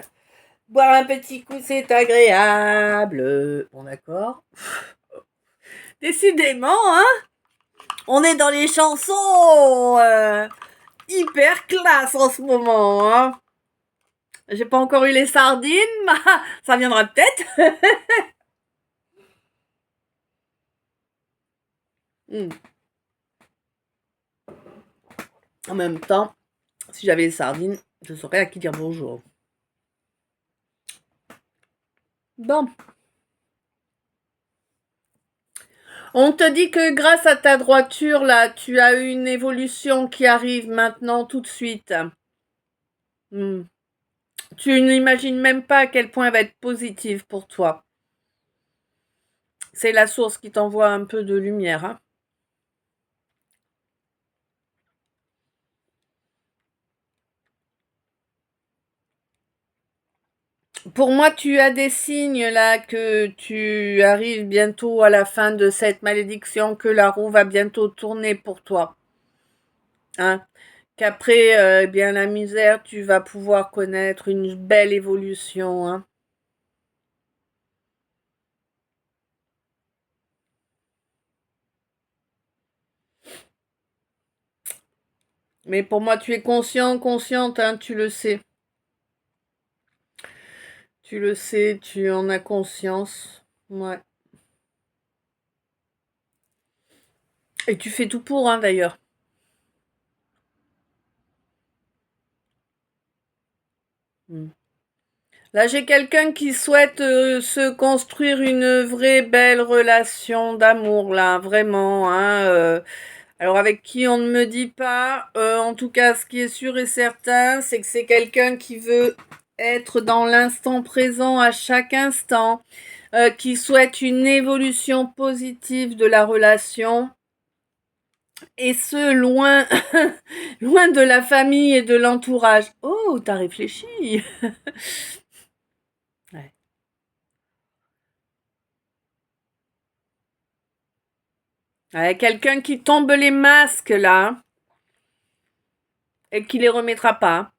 Boire un petit coup, c'est agréable. Bon, d'accord. Décidément, hein, on est dans les chansons hyper classe en ce moment, hein. J'ai pas encore eu les sardines, ça viendra peut-être. En même temps, si j'avais les sardines, je saurais à qui dire bonjour. Bon. On te dit que grâce à ta droiture, là, tu as eu une évolution qui arrive maintenant tout de suite. Tu n'imagines même pas à quel point elle va être positive pour toi. C'est la source qui t'envoie un peu de lumière, hein. Pour moi, tu as des signes là que tu arrives bientôt à la fin de cette malédiction, que la roue va bientôt tourner pour toi, hein. Qu'après, eh bien la misère, tu vas pouvoir connaître une belle évolution, hein. Mais pour moi, tu es conscient, consciente, hein, tu le sais. Tu le sais, tu en as conscience. Ouais. Et tu fais tout pour, hein, d'ailleurs. Là, j'ai quelqu'un qui souhaite se construire une vraie belle relation d'amour, là, vraiment, hein, Alors avec qui on ne me dit pas, en tout cas ce qui est sûr et certain, c'est que c'est quelqu'un qui veut être dans l'instant présent à chaque instant, qui souhaite une évolution positive de la relation, et ce loin, loin de la famille et de l'entourage. Oh, t'as réfléchi. Ouais. Ouais, quelqu'un qui tombe les masques là et qui les remettra pas.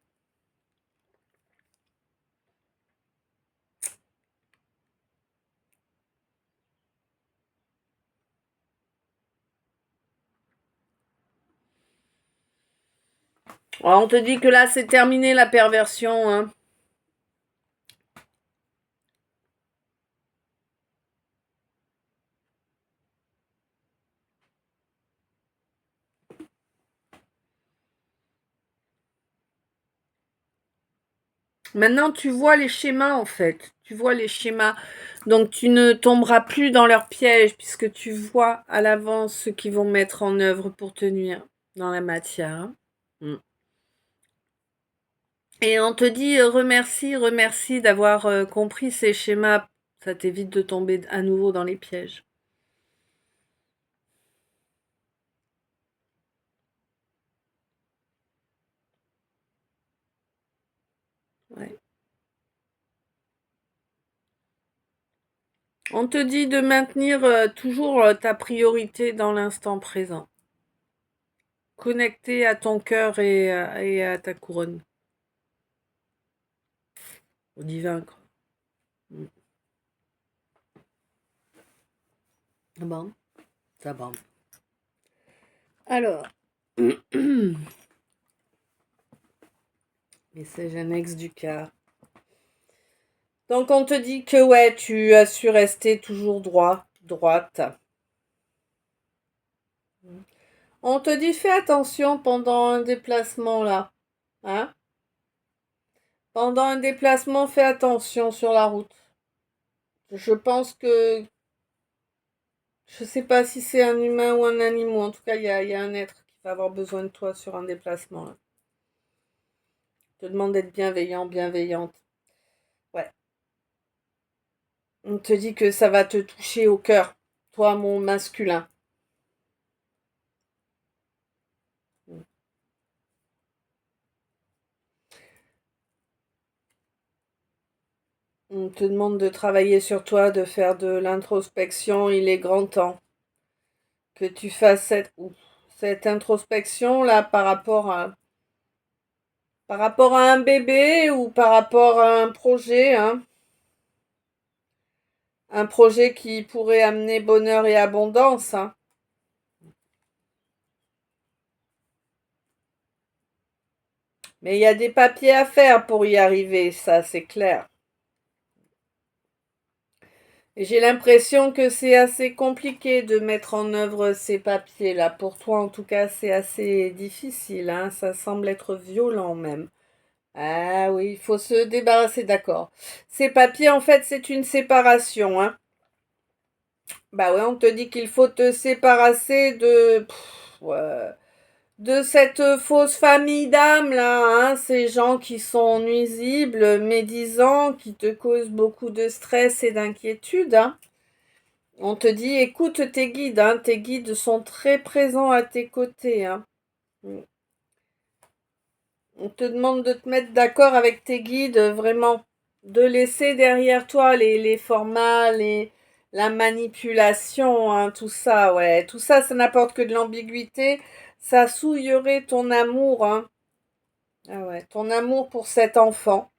Alors, on te dit que là c'est terminé la perversion, hein. Maintenant, tu vois les schémas en fait. Tu vois les schémas. Donc, tu ne tomberas plus dans leur piège puisque tu vois à l'avance ce qu'ils vont mettre en œuvre pour te nuire dans la matière. Mm. Et on te dit remercie, remercie d'avoir compris ces schémas. Ça t'évite de tomber à nouveau dans les pièges. Ouais. On te dit de maintenir toujours ta priorité dans l'instant présent. Connecté à ton cœur et à ta couronne. Au divin, quoi. Mm. Bon, ça va. Alors, message annexe du cœur. Donc on te dit que ouais, tu as su rester toujours droite. On te dit fais attention pendant un déplacement là. Hein? Pendant un déplacement, fais attention sur la route. Je pense que je sais pas si c'est un humain ou un animal. En tout cas, il y a un être qui va avoir besoin de toi sur un déplacement là. Je te demande d'être bienveillant, bienveillante. Ouais. On te dit que ça va te toucher au cœur. Toi, mon masculin. On te demande de travailler sur toi, de faire de l'introspection. Il est grand temps que tu fasses cette introspection là par rapport à un bébé ou par rapport à un projet, hein. Un projet qui pourrait amener bonheur et abondance, hein. Mais il y a des papiers à faire pour y arriver, ça c'est clair. Et j'ai l'impression que c'est assez compliqué de mettre en œuvre ces papiers-là. Pour toi, en tout cas, c'est assez difficile, hein. Ça semble être violent même. Ah oui, il faut se débarrasser, d'accord. Ces papiers, en fait, c'est une séparation, hein. Bah ouais, on te dit qu'il faut te séparer ouais, de cette fausse famille d'âmes là, hein, ces gens qui sont nuisibles, médisants, qui te causent beaucoup de stress et d'inquiétude, hein. On te dit écoute tes guides, hein, tes guides sont très présents à tes côtés, hein. On te demande de te mettre d'accord avec tes guides, vraiment, de laisser derrière toi les formats, la manipulation, hein, tout ça, ouais. Tout ça, ça n'apporte que de l'ambiguïté. Ça souillerait ton amour, hein. Ah ouais, ton amour pour cet enfant.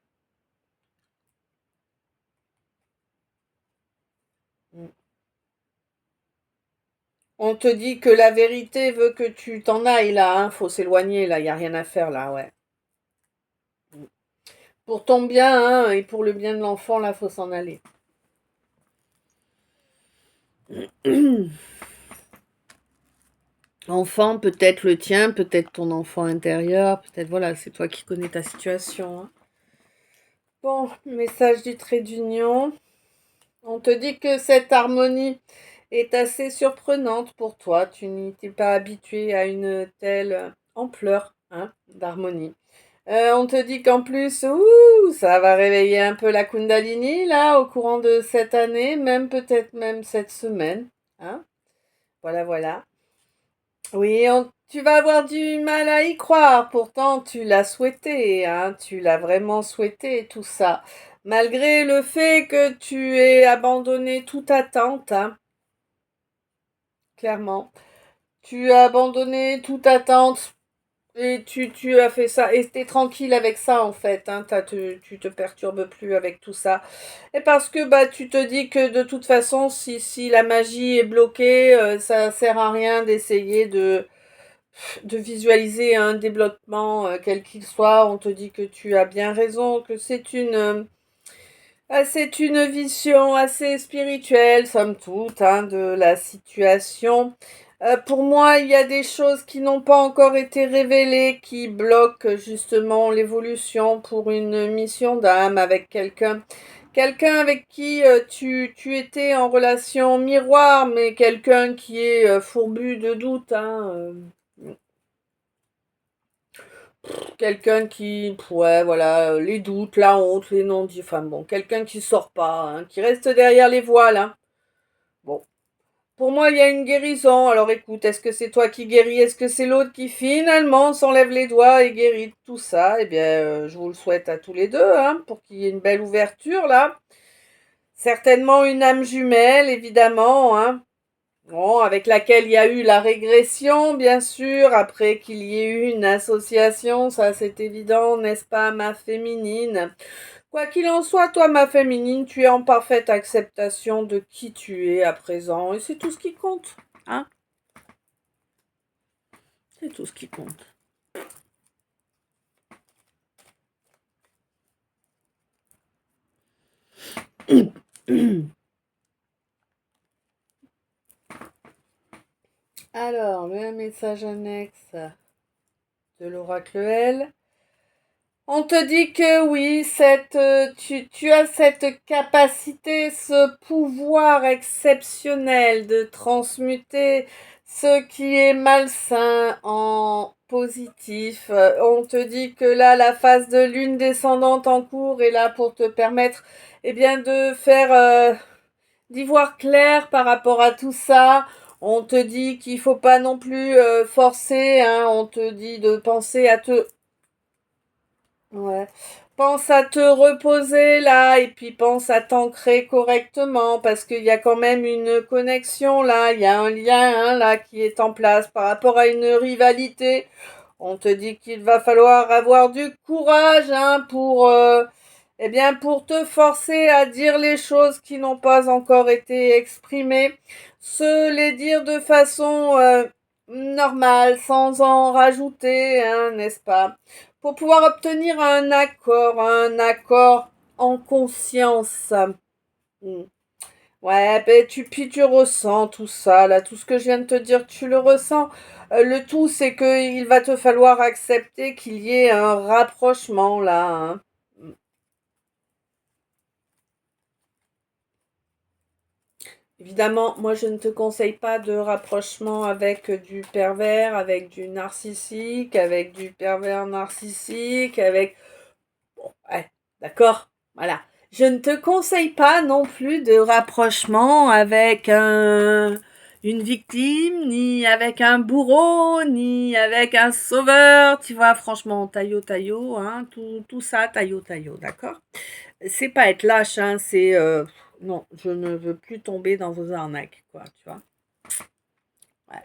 On te dit que la vérité veut que tu t'en ailles là, hein. Faut s'éloigner là, il n'y a rien à faire là, ouais. Pour ton bien, hein, et pour le bien de l'enfant, là, faut s'en aller. Enfant, peut-être le tien, peut-être ton enfant intérieur, peut-être voilà, c'est toi qui connais ta situation, hein. Bon, message du trait d'union. On te dit que cette harmonie est assez surprenante pour toi. Tu n'étais pas habitué à une telle ampleur, hein, d'harmonie. On te dit qu'en plus, ouh, ça va réveiller un peu la Kundalini, là, au courant de cette année, même peut-être même cette semaine. Hein. Voilà, voilà. Oui, tu vas avoir du mal à y croire, pourtant tu l'as souhaité, hein, tu l'as vraiment souhaité, tout ça. Malgré le fait que tu aies abandonné toute attente, hein, clairement. Tu as abandonné toute attente et tu as fait ça. Et t'es tranquille avec ça, en fait, hein, tu te perturbes plus avec tout ça. Et parce que bah tu te dis que de toute façon, si la magie est bloquée, ça sert à rien d'essayer de visualiser un développement, quel qu'il soit. On te dit que tu as bien raison, que c'est une vision assez spirituelle, somme toute, hein, de la situation. Pour moi, il y a des choses qui n'ont pas encore été révélées, qui bloquent justement l'évolution pour une mission d'âme avec quelqu'un. Quelqu'un avec qui tu étais en relation miroir, mais quelqu'un qui est fourbu de doute, hein, quelqu'un qui, ouais, voilà, les doutes, la honte, les non-dits, enfin bon, quelqu'un qui sort pas, hein, qui reste derrière les voiles, hein. Bon, pour moi, il y a une guérison. Alors écoute, est-ce que c'est toi qui guéris? Est-ce que c'est l'autre qui finalement s'enlève les doigts et guérit de tout ça? Eh bien, je vous le souhaite à tous les deux, hein, pour qu'il y ait une belle ouverture là. Certainement une âme jumelle, évidemment, hein. Bon, avec laquelle il y a eu la régression, bien sûr, après qu'il y ait eu une association, ça c'est évident, n'est-ce pas, ma féminine? Quoi qu'il en soit, toi, ma féminine, tu es en parfaite acceptation de qui tu es à présent, et c'est tout ce qui compte, hein? C'est tout ce qui compte. Alors, le message annexe de l'oracle L. On te dit que oui, tu as cette capacité, ce pouvoir exceptionnel de transmuter ce qui est malsain en positif. On te dit que là, la phase de lune descendante en cours est là pour te permettre, eh bien, d'y voir clair par rapport à tout ça. On te dit qu'il faut pas non plus forcer, hein. On te dit de penser à te Ouais. Pense à te reposer là et puis pense à t'ancrer correctement parce qu'il y a quand même une connexion là, il y a un lien hein, là qui est en place par rapport à une rivalité. On te dit qu'il va falloir avoir du courage hein, eh bien pour te forcer à dire les choses qui n'ont pas encore été exprimées, se les dire de façon normale sans en rajouter, hein, n'est-ce pas? Pour pouvoir obtenir un accord en conscience. Mm. Ouais, ben puis tu ressens tout ça, là, tout ce que je viens de te dire, tu le ressens. Le tout, c'est qu'il va te falloir accepter qu'il y ait un rapprochement là. Hein. Mm. Évidemment, moi je ne te conseille pas de rapprochement avec du pervers, avec du narcissique, avec du pervers narcissique, avec bon, ouais, d'accord, voilà. Je ne te conseille pas non plus de rapprochement avec une victime, ni avec un bourreau, ni avec un sauveur. Tu vois, franchement, taillot, hein, tout ça, taillot, d'accord? C'est pas être lâche, hein, non, je ne veux plus tomber dans vos arnaques, quoi, tu vois? Ouais,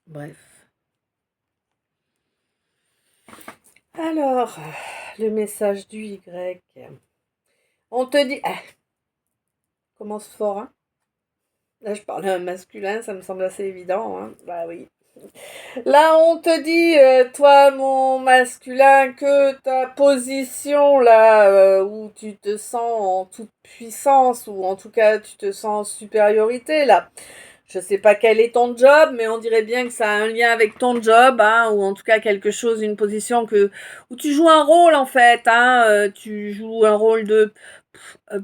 bref. Alors, le message du Y. On te dit, commence fort, hein? Là, je parle à un masculin, ça me semble assez évident, hein. Bah oui. Là, on te dit, toi, mon masculin, que ta position, là, où tu te sens en toute puissance, ou en tout cas, tu te sens en supériorité, là. Je sais pas quel est ton job, mais on dirait bien que ça a un lien avec ton job, hein, ou en tout cas quelque chose, une position où tu joues un rôle, en fait, hein, tu joues un rôle de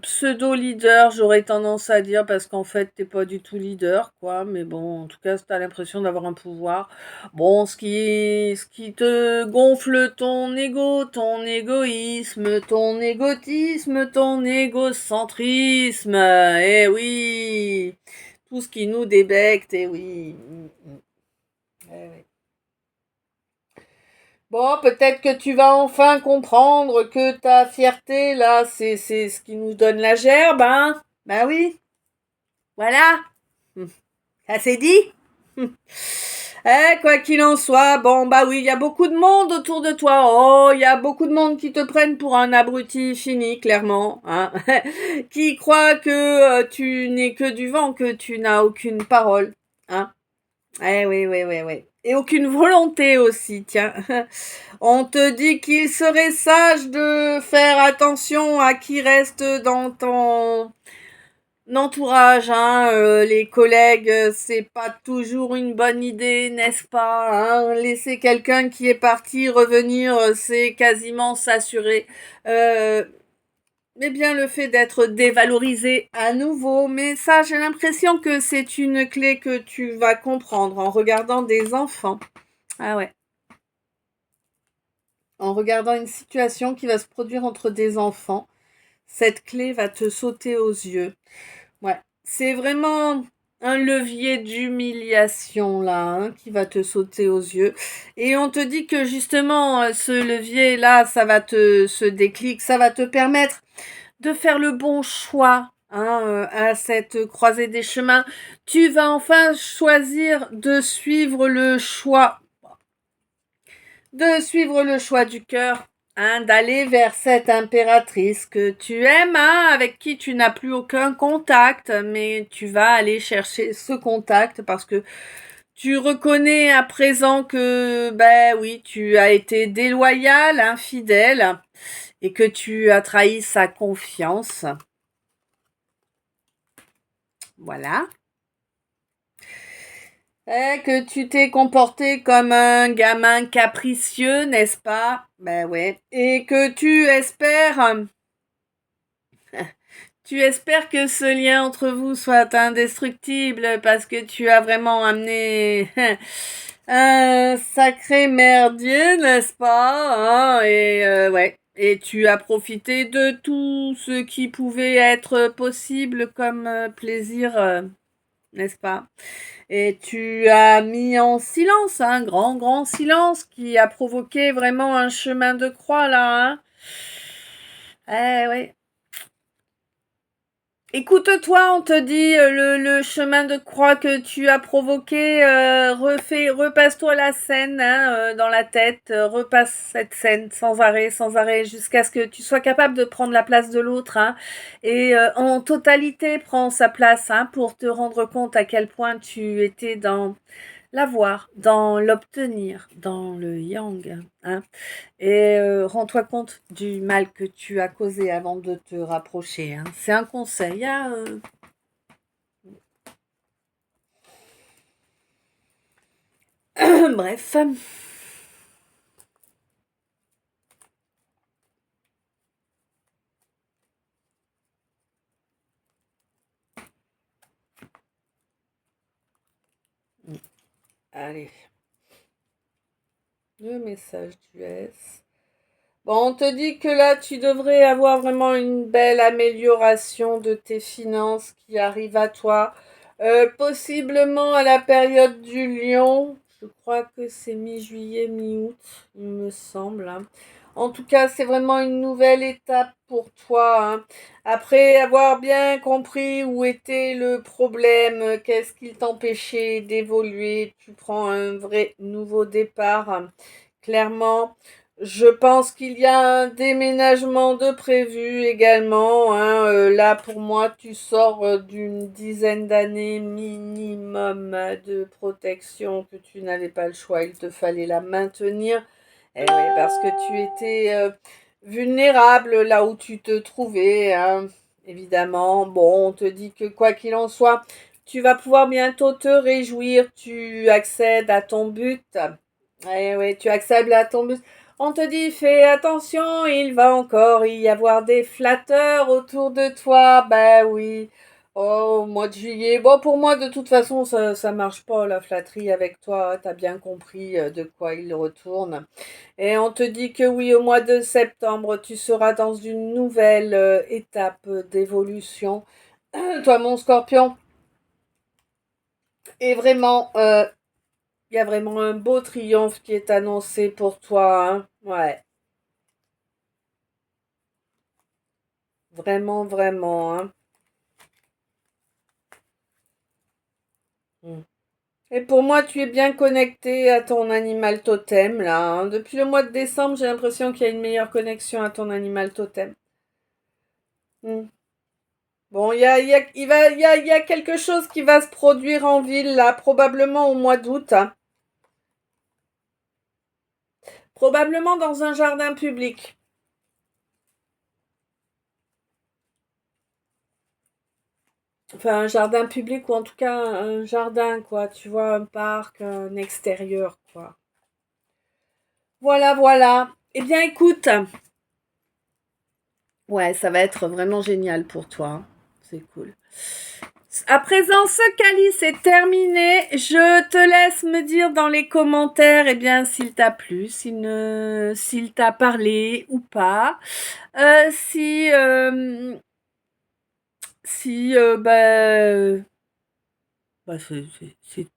Pseudo-leader, j'aurais tendance à dire, parce qu'en fait, t'es pas du tout leader, quoi. Mais bon, en tout cas, t'as l'impression d'avoir un pouvoir. Bon, ce qui te gonfle ton ego, ton égoïsme, ton égotisme, ton égocentrisme. Eh oui, tout ce qui nous débecte, eh oui. Eh oui. Bon, peut-être que tu vas enfin comprendre que ta fierté, là, c'est ce qui nous donne la gerbe, hein. Ben oui, voilà. Ça c'est dit. Quoi qu'il en soit, bon, bah oui, il y a beaucoup de monde autour de toi. Oh, il y a beaucoup de monde qui te prennent pour un abruti fini, clairement, hein. Qui croit que tu n'es que du vent, que tu n'as aucune parole, hein. Eh oui, oui, oui, oui. Et aucune volonté aussi, tiens. On te dit qu'il serait sage de faire attention à qui reste dans ton entourage, hein. Les collègues, c'est pas toujours une bonne idée, n'est-ce pas, hein. Laisser quelqu'un qui est parti revenir, c'est quasiment s'assurer. Mais bien le fait d'être dévalorisé à nouveau, mais ça, j'ai l'impression que c'est une clé que tu vas comprendre en regardant des enfants. Ah ouais. En regardant une situation qui va se produire entre des enfants, cette clé va te sauter aux yeux. Ouais. C'est vraiment un levier d'humiliation là, hein, qui va te sauter aux yeux. Et on te dit que justement, ce levier là, ce déclic, ça va te permettre de faire le bon choix, hein, à cette croisée des chemins. Tu vas enfin choisir de suivre le choix du cœur, hein, d'aller vers cette impératrice que tu aimes, hein, avec qui tu n'as plus aucun contact, mais tu vas aller chercher ce contact parce que tu reconnais à présent que, ben oui, tu as été déloyal, infidèle, et que tu as trahi sa confiance. Voilà. Que tu t'es comporté comme un gamin capricieux, n'est-ce pas? Ben ouais. Et que tu espères que ce lien entre vous soit indestructible parce que tu as vraiment amené un sacré merdier, n'est-ce pas, hein. Et ouais. Et tu as profité de tout ce qui pouvait être possible comme plaisir, n'est-ce pas? Et tu as mis en silence, un grand, grand silence qui a provoqué vraiment un chemin de croix là, hein. Eh oui. Écoute-toi, on te dit le chemin de croix que tu as provoqué, repasse-toi la scène, hein, dans la tête, repasse cette scène sans arrêt, jusqu'à ce que tu sois capable de prendre la place de l'autre, hein, et en totalité prends sa place, hein, pour te rendre compte à quel point tu étais dans l'avoir, dans l'obtenir, dans le yang, hein. Et rends-toi compte du mal que tu as causé avant de te rapprocher, hein. C'est un conseil, hein. Bref. Allez, le message du S. Bon, on te dit que là, tu devrais avoir vraiment une belle amélioration de tes finances qui arrive à toi. Possiblement à la période du lion. Je crois que c'est mi-juillet, mi-août, il me semble, hein. En tout cas, c'est vraiment une nouvelle étape pour toi, hein. Après avoir bien compris où était le problème, qu'est-ce qui t'empêchait d'évoluer, tu prends un vrai nouveau départ, hein. Clairement. Je pense qu'il y a un déménagement de prévu également, hein. Là, pour moi, tu sors d'une dizaine d'années minimum de protection que tu n'avais pas le choix. Il te fallait la maintenir. Eh oui, parce que tu étais vulnérable là où tu te trouvais, hein. Évidemment, bon, on te dit que quoi qu'il en soit, tu vas pouvoir bientôt te réjouir. Tu accèdes à ton but. Eh oui, tu accèdes à ton but. On te dit fais attention, il va encore y avoir des flatteurs autour de toi. Ben oui. Oh, au mois de juillet. Bon, pour moi, de toute façon, ça marche pas, la flatterie avec toi. T'as bien compris de quoi il retourne. Et on te dit que oui, au mois de septembre, tu seras dans une nouvelle étape d'évolution. Toi, mon scorpion. Et vraiment, il y a vraiment un beau triomphe qui est annoncé pour toi, hein. Ouais, vraiment, vraiment, hein. Mm. Et pour moi, tu es bien connecté à ton animal totem, là, hein. Depuis le mois de décembre, j'ai l'impression qu'il y a une meilleure connexion à ton animal totem. Mm. Bon, il y a quelque chose qui va se produire en ville, là, probablement au mois d'août, hein. Probablement dans un jardin public. Enfin, un jardin public ou en tout cas un jardin, quoi. Tu vois, un parc, un extérieur, quoi. Voilà, voilà. Eh bien, écoute, ouais, ça va être vraiment génial pour toi, hein. C'est cool. À présent, ce calice est terminé. Je te laisse me dire dans les commentaires, eh bien, s'il t'a plu, s'il t'a parlé ou pas. Si, si, bah,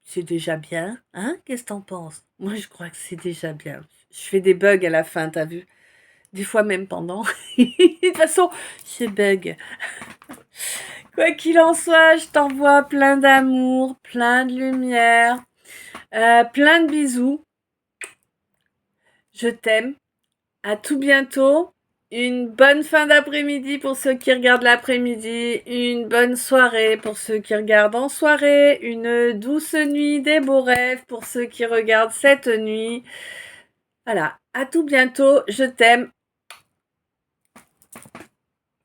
c'est déjà bien, hein? Qu'est-ce que t'en penses? Moi, je crois que c'est déjà bien. Je fais des bugs à la fin, t'as vu? Des fois même pendant. De toute façon, je bug. Quoi qu'il en soit, je t'envoie plein d'amour, plein de lumière, plein de bisous. Je t'aime. À tout bientôt. Une bonne fin d'après-midi pour ceux qui regardent l'après-midi. Une bonne soirée pour ceux qui regardent en soirée. Une douce nuit, des beaux rêves pour ceux qui regardent cette nuit. Voilà. À tout bientôt. Je t'aime.